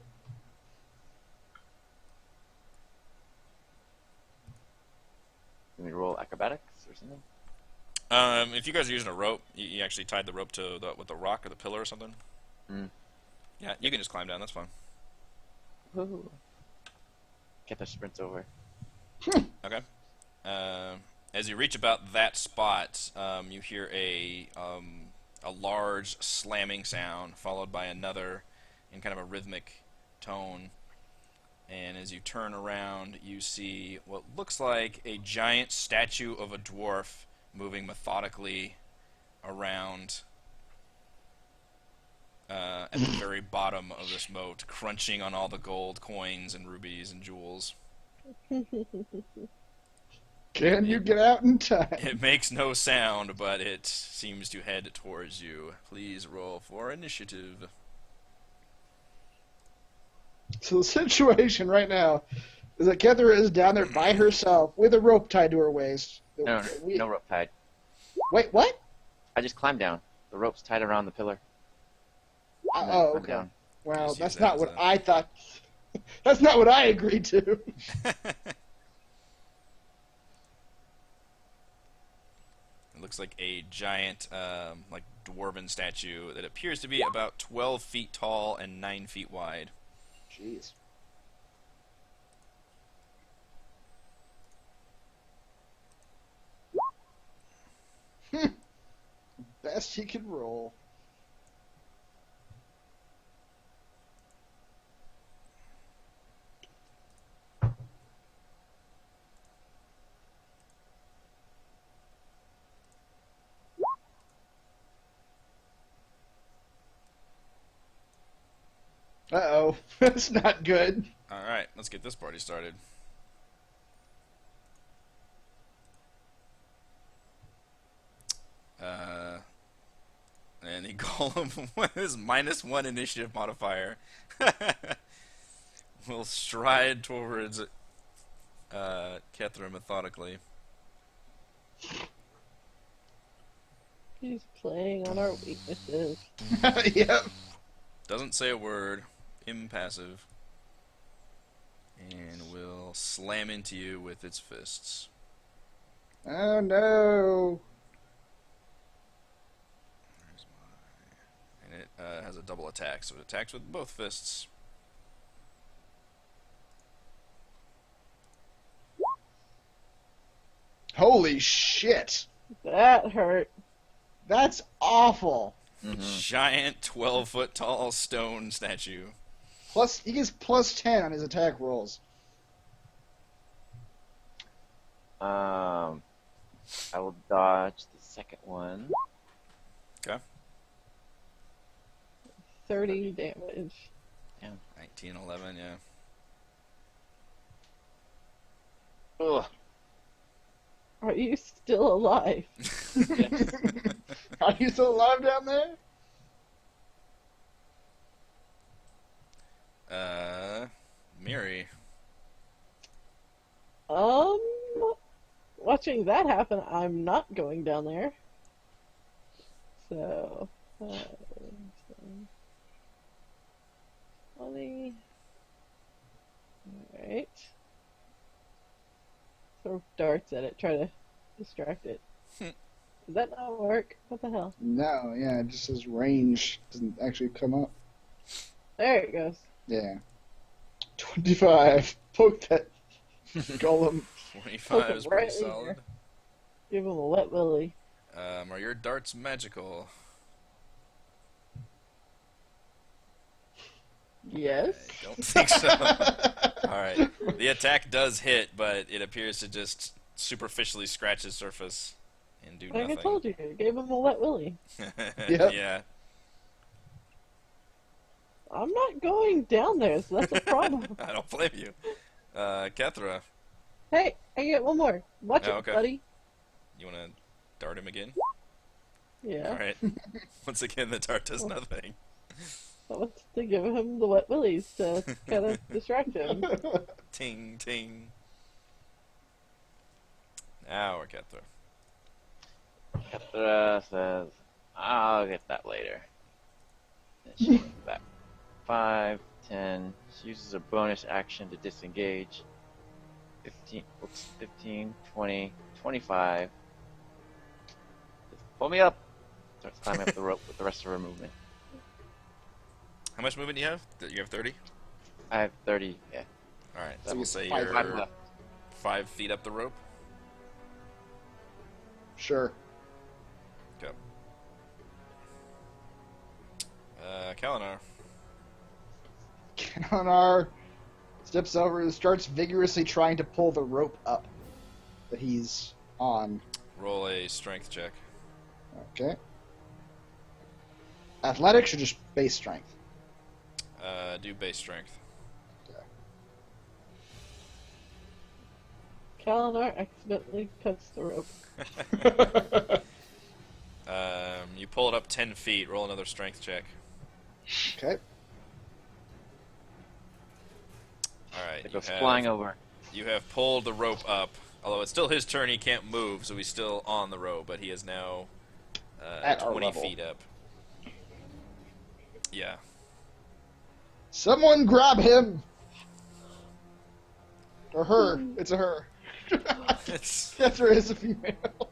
Can we roll acrobatics or something? If you guys are using a rope, you actually tied the rope to with the rock or the pillar or something. Mm. Yeah, you can just climb down. That's fine. Woohoo. Get the sprints over. Okay. As you reach about that spot, you hear a large slamming sound, followed by another in kind of a rhythmic tone. And as you turn around, you see what looks like a giant statue of a dwarf moving methodically around at the very bottom of this moat, crunching on all the gold coins and rubies and jewels. Can you get out in time? It makes no sound, but it seems to head towards you. Please roll for initiative. So the situation right now is that Kethra is down there by herself with a rope tied to her waist. No rope tied. Wait, what? I just climbed down. The rope's tied around the pillar. Oh, Climb okay. down. Well, Just that's use not that what as a- I thought. That's not what I agreed to. It looks like a giant, like dwarven statue that appears to be about 12 feet tall and 9 feet wide. Jeez. Best he could roll. Uh-oh. That's not good. Alright, let's get this party started. And the golem with his -1 initiative modifier will stride towards Kethra methodically. He's playing on our weaknesses. Yep. Doesn't say a word, impassive, and will slam into you with its fists. Oh, no. Where's my... And it has a double attack, so it attacks with both fists. Holy shit. That hurt. That's awful. Giant 12-foot tall stone statue. Plus, he gets +10 on his attack rolls. I will dodge the second one. Okay. 30 damage. 19, 11, yeah. Ugh. Are you still alive? Are you still alive down there? Miri. Watching that happen, I'm not going down there. So, 20. Alright. Throw darts at it, try to distract it. Does that not work? What the hell? No, yeah, it just says range. Doesn't actually come up. There it goes. Yeah. 25. Poke that golem. 25 is pretty Right solid. here. Give him a wet willy. Are your darts magical? Yes. I don't think so. Alright. The attack does hit, but it appears to just superficially scratch the surface and do Like nothing. I told you, gave him a wet willy. Yep. Yeah. I'm not going down there, so that's a problem. I don't blame you. Kethra, Hey, I get one more. Watch Oh, it, okay. buddy. you want to dart him again? Yeah. Alright. Once again, the dart does nothing. I want to give him the wet willies to kind of distract him. Ting, ting. Now we're Kethra. Kethra says, I'll get that later. Back. 5, 10. She uses a bonus action to disengage. 15, 20, 25. Just pull me up. Starts climbing up the rope with the rest of her movement. How much movement do you have? You have 30? I have 30, yeah. Alright, So so we'll it's say five you're left. 5 feet up the rope. Sure. Go. Kalinar. Kalinar steps over and starts vigorously trying to pull the rope up that he's on. Roll a strength check. Okay. Athletics or just base strength? Do base strength. Kalinar accidentally cuts the rope. You pull it up 10 feet. Roll another strength check. Okay. Alright, It goes flying over. You have pulled the rope up. Although it's still his turn, he can't move, so he's still on the rope, but he is now At our 20 level. feet up. Yeah. Someone grab him! Or her. It's a her. It's... Yes, there is a female.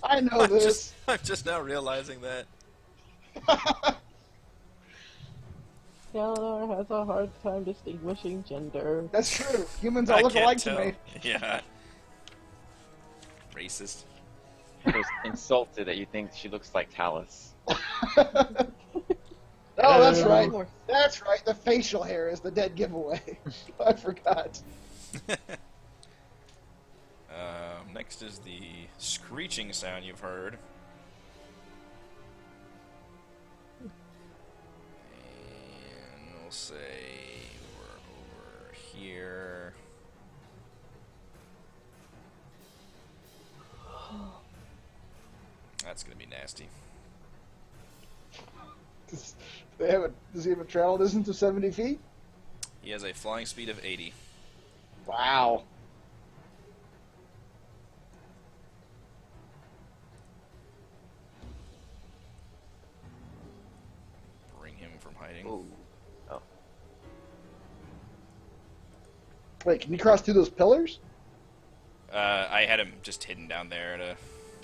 I know this. I'm just now realizing that. Kalinar has a hard time distinguishing gender. That's true. Humans all I look can't alike tell. to me. Yeah. Racist. She was insulted that you think she looks like Talus. Oh, that's right. More- That's right. The facial hair is the dead giveaway. I forgot. Next is the screeching sound you've heard. And we'll say we're over here. That's gonna be nasty. Does he have a travel distance of 70 feet? He has a flying speed of 80. Wow. Bring him from hiding. Ooh. Oh. Wait, can you cross through those pillars? I had him just hidden down there.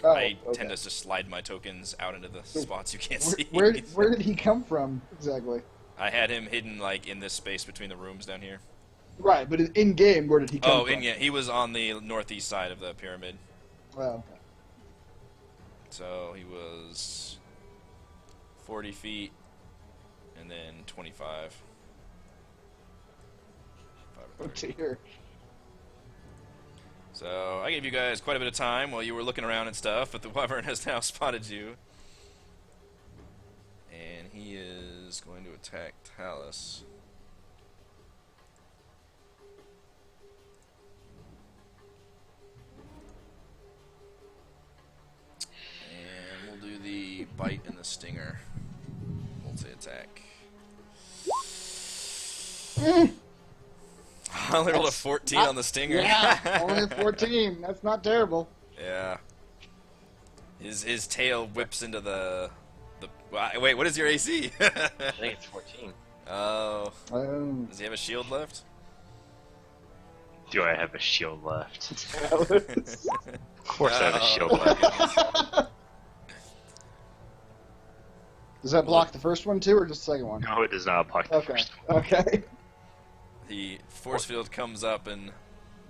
Oh, I okay. tend to just slide my tokens out into the spots you can't see. Where did he come from exactly? I had him hidden like in this space between the rooms down here. Right, but in game, where did he come from? Yeah, he was on the northeast side of the pyramid. Well, So he was 40 feet and then 25. oh dear. So I gave you guys quite a bit of time while you were looking around and stuff, but the wyvern has now spotted you. And he is going to attack Talus. And we'll do the bite and the stinger. Multi-attack. I only rolled a 14 on the stinger. Yeah, only 14. That's not terrible. Yeah. His tail whips into the wait, what is your AC? I think it's 14. Oh. Um, Does he have a shield left? Do I have a shield left? Talus. Of course I have a Oh, shield my left. goodness. Does that block the first one too, or just the second one? No, it does not block the Okay. first. Okay. The force field comes up and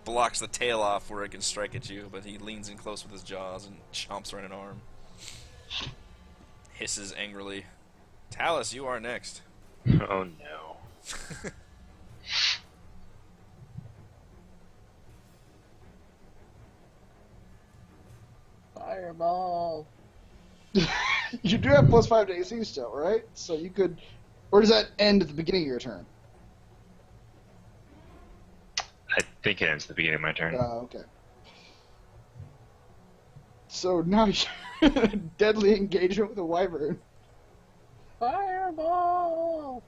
blocks the tail off where it can strike at you, but he leans in close with his jaws and chomps right an arm. Hisses angrily. Talus, you are next. Oh no. Fireball. You do have +5 to AC still, right? So you could, or does that end at the beginning of your turn? I think it ends at the beginning of my turn. Okay. So now you're in a deadly engagement with a wyvern. Fireball.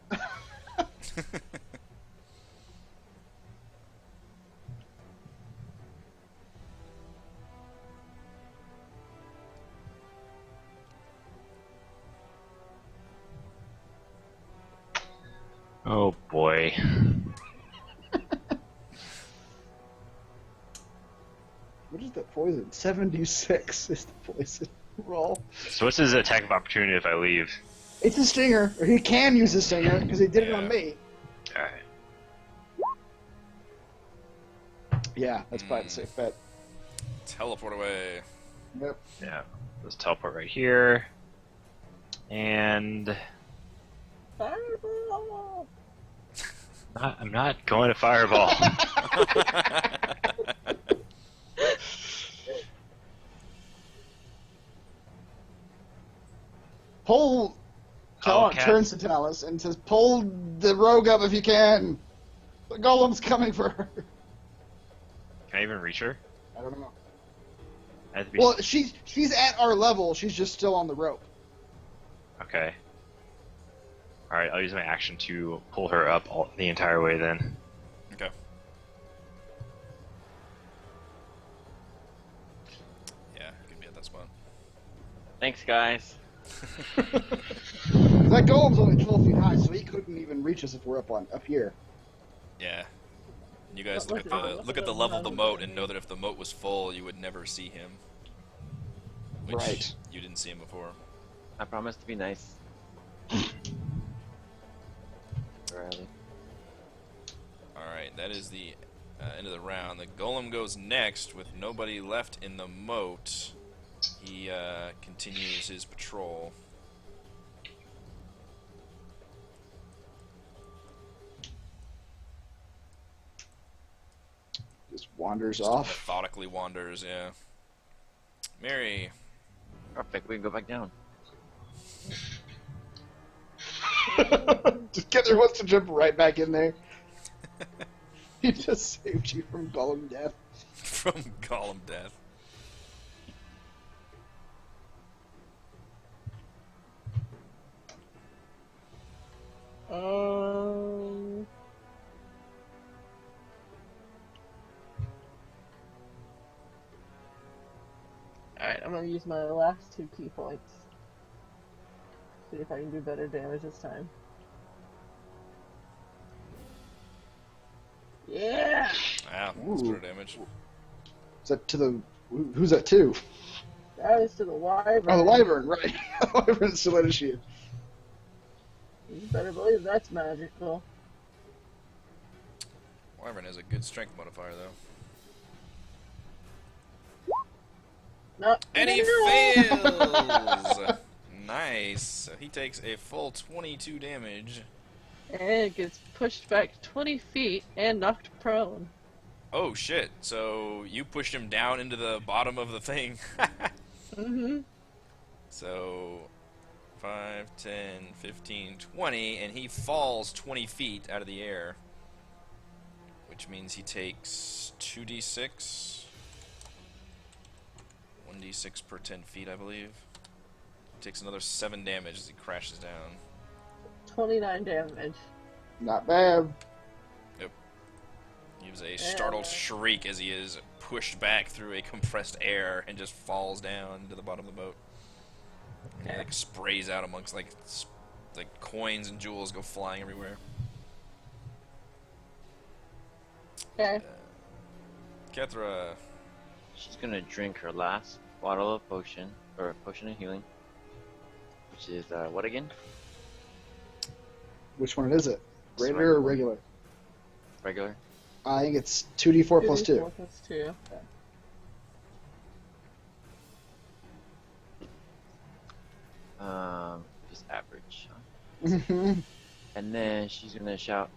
Oh boy. What is the poison? 76 is the poison roll. So what's his attack of opportunity if I leave? It's a stinger, or he can use a stinger because he did it on me. Alright. Yeah, that's probably the safe bet. Teleport away. Yep. Yeah. Let's teleport right here. And Fireball! I'm not going to fireball. Pull. Talon Cat. turns to Talus and says, "Pull the rogue up if you can. The golem's coming for her." Can I even reach her? I don't know. I have to be... Well, she's at our level. She's just still on the rope. Okay. Alright, I'll use my action to pull her up the entire way then. Okay. Yeah, you can be at that spot. Thanks, guys. That golem's only 12 feet high, so he couldn't even reach us if we're up here. Yeah. You guys But look at the level of the moat and know that if the moat was full, you would never see him. Which Right. you didn't see him before. I promise to be nice. Riley. Alright, that is the end of the round. The golem goes next with nobody left in the moat. He continues his patrol. Just wanders Just off. methodically wanders, yeah. Mary. Perfect, we can go back down. Just Gether wants to jump right back in there. He just saved you from golem death. From golem death. Um. Alright, I'm gonna use my last 2 key points. See if I can do better damage this time. Yeah! Ah, that's Ooh. good damage. Is that to the... Who's that to? That is to the wyvern. Oh, the wyvern, right. The wyvern's still at his shield. You better believe that's magical. Wyvern has a good strength modifier, though. No, And he no. fails! Nice. So he takes a full 22 damage. And it gets pushed back 20 feet and knocked prone. Oh shit, so you pushed him down into the bottom of the thing. Mm-hmm. So 5, 10, 15, 20, and he falls 20 feet out of the air. Which means he takes 2d6. 1d6 per 10 feet, I believe. Takes another 7 damage as he crashes down. 29 damage. Not bad. He gives a startled shriek as he is pushed back through a compressed air and just falls down into the bottom of the boat. And he like sprays out amongst like coins and jewels go flying everywhere. Okay. Kethra, She's gonna drink her last bottle of potion, or potion of healing. Which is, what again? Which one is it? It's the Greater or regular. regular? Regular? I think it's 2d4 plus 2. 4 plus 2. Just average, huh? Mm-hmm. And then she's gonna shout,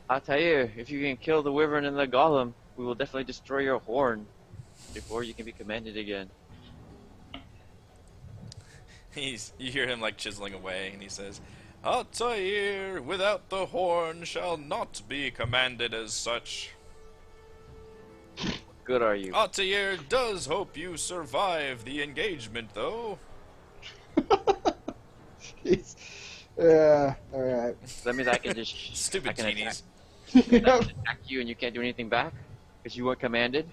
Altair, if you can kill the wyvern and the golem, we will definitely destroy your horn before you can be commanded again. you hear him like chiseling away, and he says, Altair, without the horn shall not be commanded as such. Good are you? Altair does hope you survive the engagement, though. Yeah, alright. That means I can just Stupid I can genies. attack you and you can't do anything back because you weren't commanded.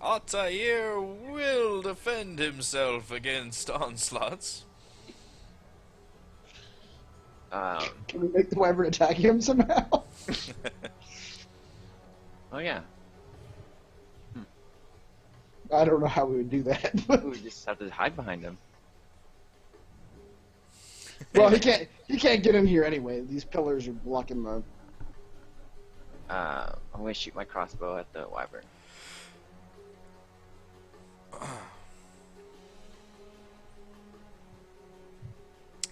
Altair will defend himself against onslaughts. Can we make the wyvern attack him somehow? Oh yeah. I don't know how we would do that. We just have to hide behind him. Well, he can't get in here anyway. These pillars are blocking the. I'm gonna shoot my crossbow at the wyvern.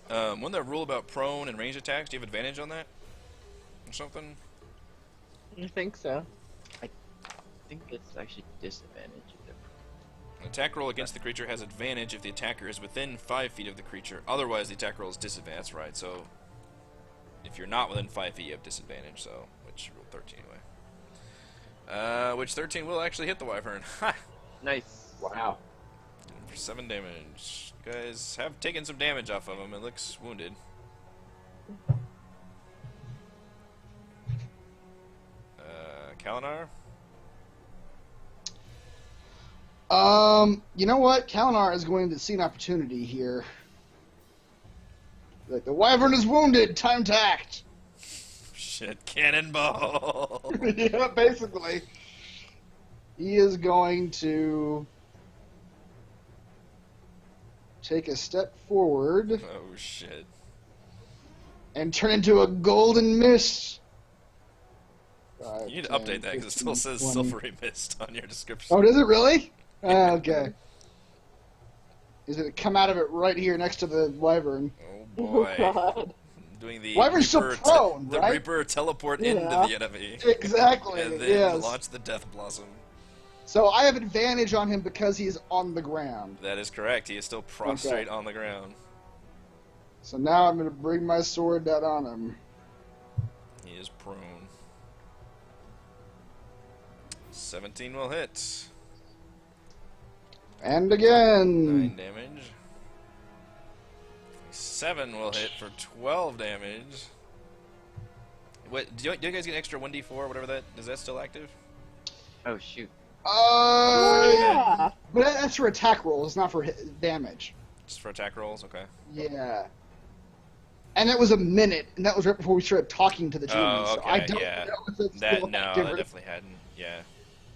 Wasn't there a rule about prone and range attacks? Do you have advantage on that? Or something? I think so. I think it's actually disadvantage. An attack roll against the creature has advantage if the attacker is within 5 feet of the creature. Otherwise, the attack roll is disadvantage. That's right. So, if you're not within 5 feet, you have disadvantage. So, which rule 13 anyway. Which 13 will actually hit the wyvern. Ha! Nice. Wow. For 7 damage. You guys have taken some damage off of him. It looks wounded. Kalinar? You know what? Kalinar is going to see an opportunity here. Like, the wyvern is wounded. Time to act. Shit, cannonball! Yeah, basically. He is going to take a step forward Oh shit. and turn into a golden mist. You need to update that because it still says 20. silvery mist on your description. Oh, does it really? Okay. Is it come out of it right here next to the wyvern? Oh Oh boy. god. Doing the Wyvern's so Reaper prone, the right? Reaper teleport Yeah. into the enemy. Exactly. And then Yes. launch the Death Blossom. So I have advantage on him because he is on the ground. That is correct. He is still prostrate on the ground. So now I'm going to bring my sword down on him. He is prone. 17 will hit. And again. 9 damage. 7 will hit for 12 damage. What? Do you guys get extra 1d4, whatever that is? That still active? Oh shoot. Yeah. But that's for attack rolls. It's not for damage. Just for attack rolls? Okay. Yeah. And that was a minute, and that was right before we started talking to the genies. Oh, So I okay, don't yeah. know if it's That still no, active that or- definitely hadn't. Yeah.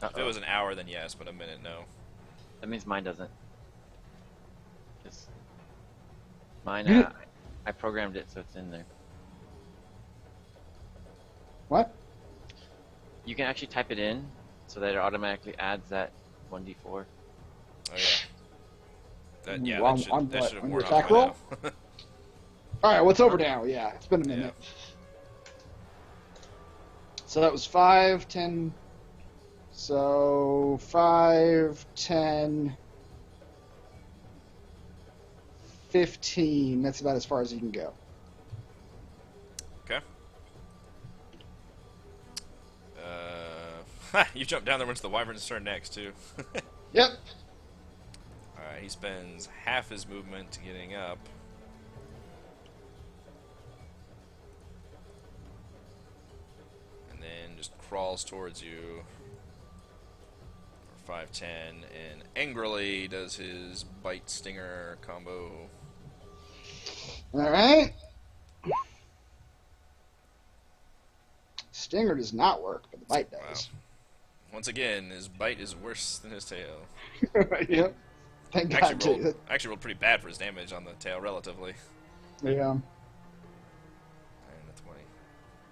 If it Uh-oh. was an hour, then yes, but a minute, no. That means mine doesn't. Just mine. You- I programmed it so it's in there. What? You can actually type it in so that it automatically adds that 1d4. Oh yeah. That yeah. On- That should on that what? should have On worn your off attack by roll? now. Alright, what's over now? Yeah, it's been a minute. So that was 5, 10. So 5, 10, 15. That's about as far as you can go. Okay. You jumped down there once the wyvern's turn next too. Yep. Alright, he spends half his movement getting up. And then just crawls towards you for 5, 10, and angrily does his bite stinger combo. Alright. Stinger does not work, but the bite does. Once again, his bite is worse than his tail. Yep. Thank God, Actually rolled pretty bad for his damage on the tail, relatively. Yeah. And a 20.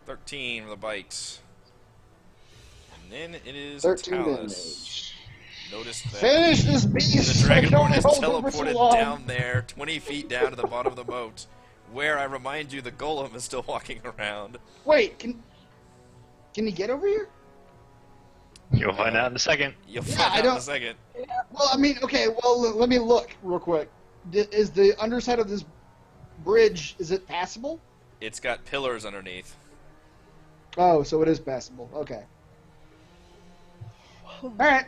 13 for the bite. And then it is 13 Talus. damage. Notice that Finish this beast! the Dragonborn has I can only hold it for so teleported long. down there, 20 feet down to the bottom of the moat, where I remind you the golem is still walking around. Wait, can he get over here? You'll find out in a second. You'll Yeah, find I out in a don't- second. Well, I mean, okay, well, let me look real quick. Is the underside of this bridge, is it passable? It's got pillars underneath. Oh, so it is passable. Okay. Alright.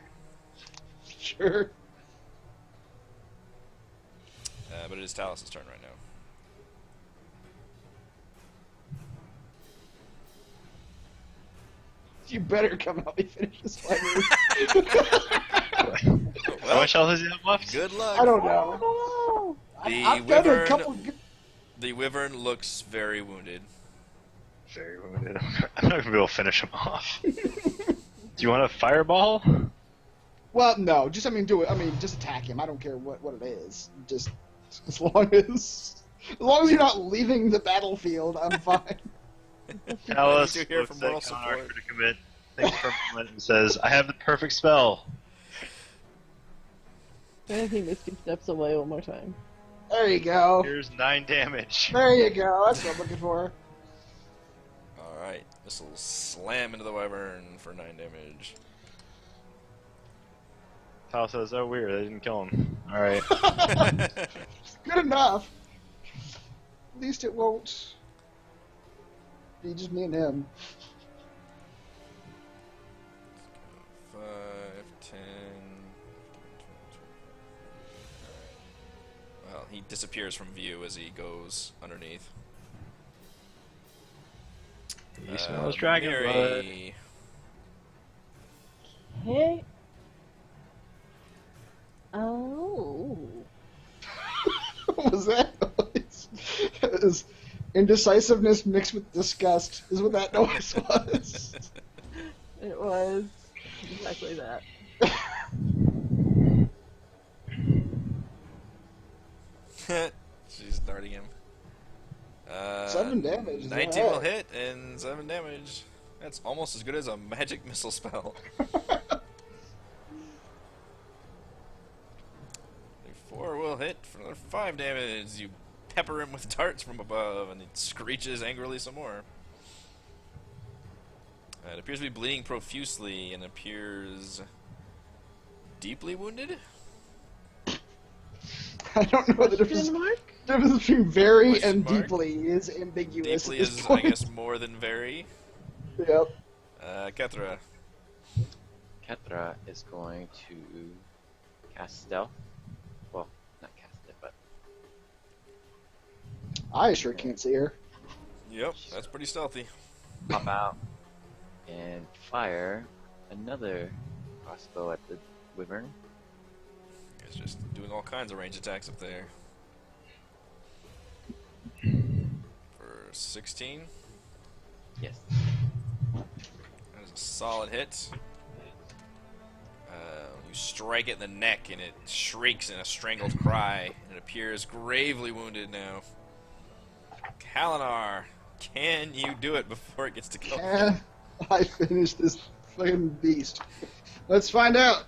Sure. But it is Talos' turn right now. You better come help me finish this fight. How much health does he have left? Good luck. I don't know. Oh, The I've done a wyvern couple. The wyvern looks very wounded. Very wounded. I'm not gonna be able to finish him off. Do you want a fireball? Well, no, just do it. Just attack him. I don't care what it is. Just as long as you're not leaving the battlefield, I'm fine. Alice need to hear looks from moral at Kanar support. predicament, thinks for a moment, and says, "I have the perfect spell." I think Misty steps away one more time. There you go. Here's 9 damage. There you go. That's what I'm looking for. Alright, this will slam into the wyvern for 9 damage. Tal says, "Oh, weird, I didn't kill him." Alright. Good enough. At least it won't be just me and him. 5, 10... Well, he disappears from view as he goes underneath. He smells dragon blood. Mary. Hey. Oh. What was that noise? It was indecisiveness mixed with disgust, is what that noise was. It was exactly that. She's darting him. 7 damage. 19 will hit and 7 damage. That's almost as good as a magic missile spell. 4 will hit for another 5 damage. You pepper him with darts from above, and he screeches angrily some more. It appears to be bleeding profusely and appears deeply wounded. I don't know the difference. Question mark? The difference between very Question and mark? deeply is ambiguous. Deeply at this is, I point. guess, more than very. Yep. Kethra. Ketra is going to cast stealth. Well, not cast it, but I sure can't see her. Yep, that's pretty stealthy. pop out and fire another crossbow at the wyvern. It's just doing all kinds of range attacks up there. For 16. Yes. That is a solid hit. You strike it in the neck, and it shrieks in a strangled cry, and it appears gravely wounded now. Kalinar, can you do it before it gets to kill? Can I finish this fucking beast? Let's find out.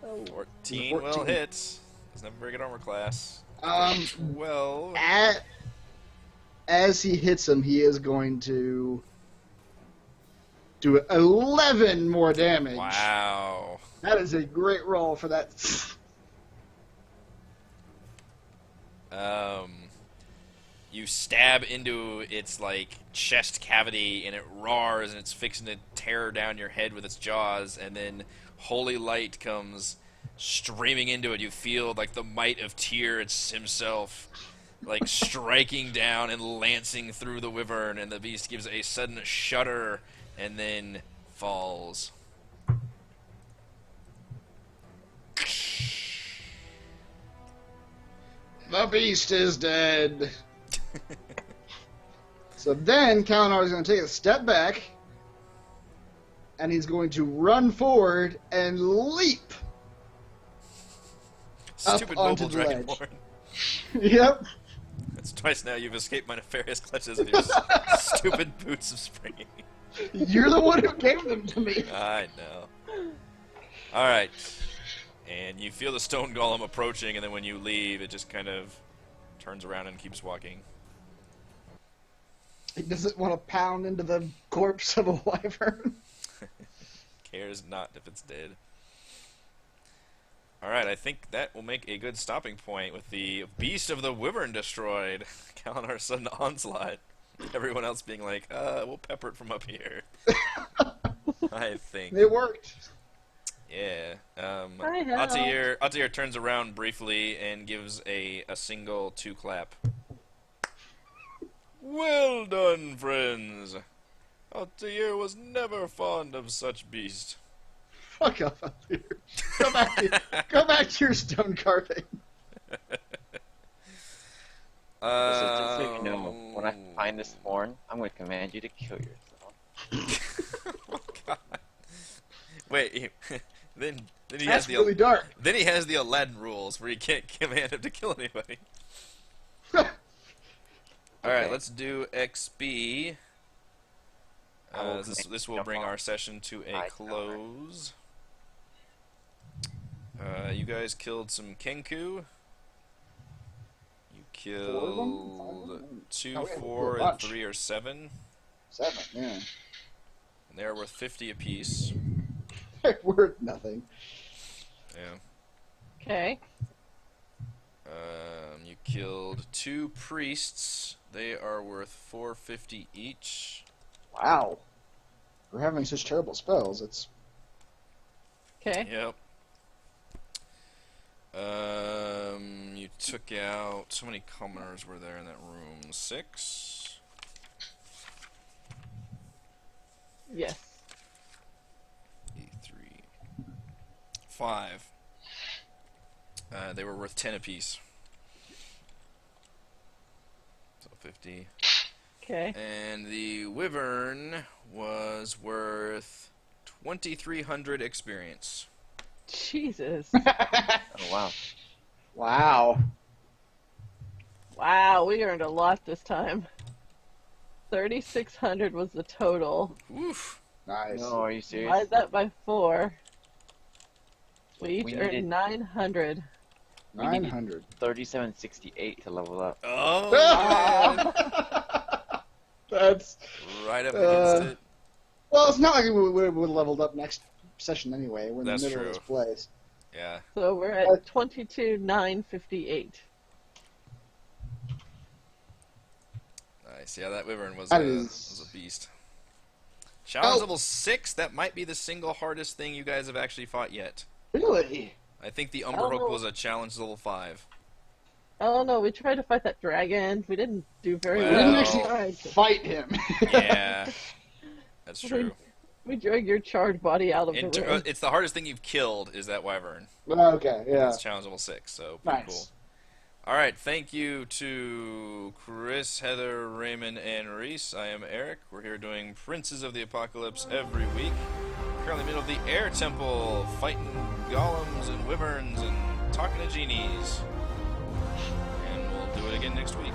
Oh. 14 will 14. hit. Doesn't have a very good armor class. 12. As he hits him, he is going to do 11 more damage. Wow. That is a great roll for that. You stab into its like chest cavity, and it roars, and it's fixing to tear down your head with its jaws, and then holy light comes streaming into it. You feel like the might of Tyr himself, like striking down and lancing through the wyvern, and the beast gives a sudden shudder and then falls. The beast is dead. So then Kalinar is going to take a step back, and he's going to run forward and leap. Stupid onto mobile the ledge. dragonborn. Yep. That's twice now you've escaped my nefarious clutches of your stupid boots of springing. You're the one who gave them to me. I know. Alright. And you feel the stone golem approaching, and then when you leave, it just kind of turns around and keeps walking. He doesn't want to pound into the corpse of a wyvern. Cares not if it's dead. Alright, I think that will make a good stopping point with the Beast of the Wyvern destroyed. Kalinar's sudden onslaught. Everyone else being like, we'll pepper it from up here. I think. It worked. Yeah. I helped. Altair turns around briefly and gives a single 2-clap. Well done, friends. Altair was never fond of such beast. Fuck off up here. Go back to your stone carving. So just so you know, when I find this horn, I'm going to command you to kill yourself. Oh, God. Wait, then he That's has the really dark. then he has the Aladdin rules where you can't command him to kill anybody. All right, Okay. let's do XP. I will This will jump bring on. our session to a High close. You guys killed some Kenku. You of them? killed 2, Oh, yeah, 4, a and bunch. 3 or 7. 7, yeah. And they are worth 50 apiece. They're worth nothing. Yeah. Okay. You killed 2 priests. They are worth 450 each. Wow. For having such terrible spells, it's... Okay. Yep. You took out... How many commoners were there in that room? 6? Yes. 3. 5. They were worth 10 apiece. So 50. Okay. And the wyvern was worth 2,300 experience. Jesus. Oh, wow. Wow. Wow, we earned a lot this time. 3,600 was the total. Oof. Nice. No, are you serious? Divide that by 4. We each We earned needed- 900. 900. 3768 to level up. Oh, That's... right up against it. Well, it's not like we would have leveled up next session anyway. We're in That's the middle true. of this place. Yeah. So we're at 22,958. Nice. Yeah, that wyvern was That a is- beast. Challenge Oh. level 6, that might be the single hardest thing you guys have actually fought yet. Really? I think the Umberhook Oh. was a challenge level 5. Oh no, we tried to fight that dragon. We didn't do very Well- We well. didn't actually Alright. fight him. Yeah. That's true. We dragged your charred body out of the room. It's the hardest thing you've killed is that wyvern. Okay, yeah. It's challenge level 6, so pretty Nice. cool. Alright, thank you to Chris, Heather, Raymond, and Reese. I am Eric. We're here doing Princes of the Apocalypse every week. Currently in the middle of the Air Temple, fighting golems and wyverns and talking to genies. And we'll do it again next week.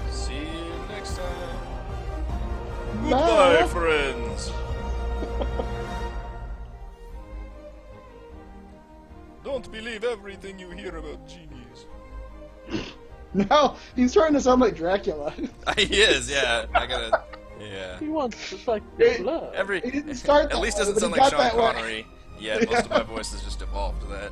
See you next time. Goodbye, Bye. friends. Don't believe everything you hear about genies. No, he's starting to sound like Dracula. He is, yeah. I gotta, yeah. He wants to suck your blood. Every He didn't start at that least way, doesn't but he sound like got Sean that way. Connery. Yeah, most of my voice has just evolved to that.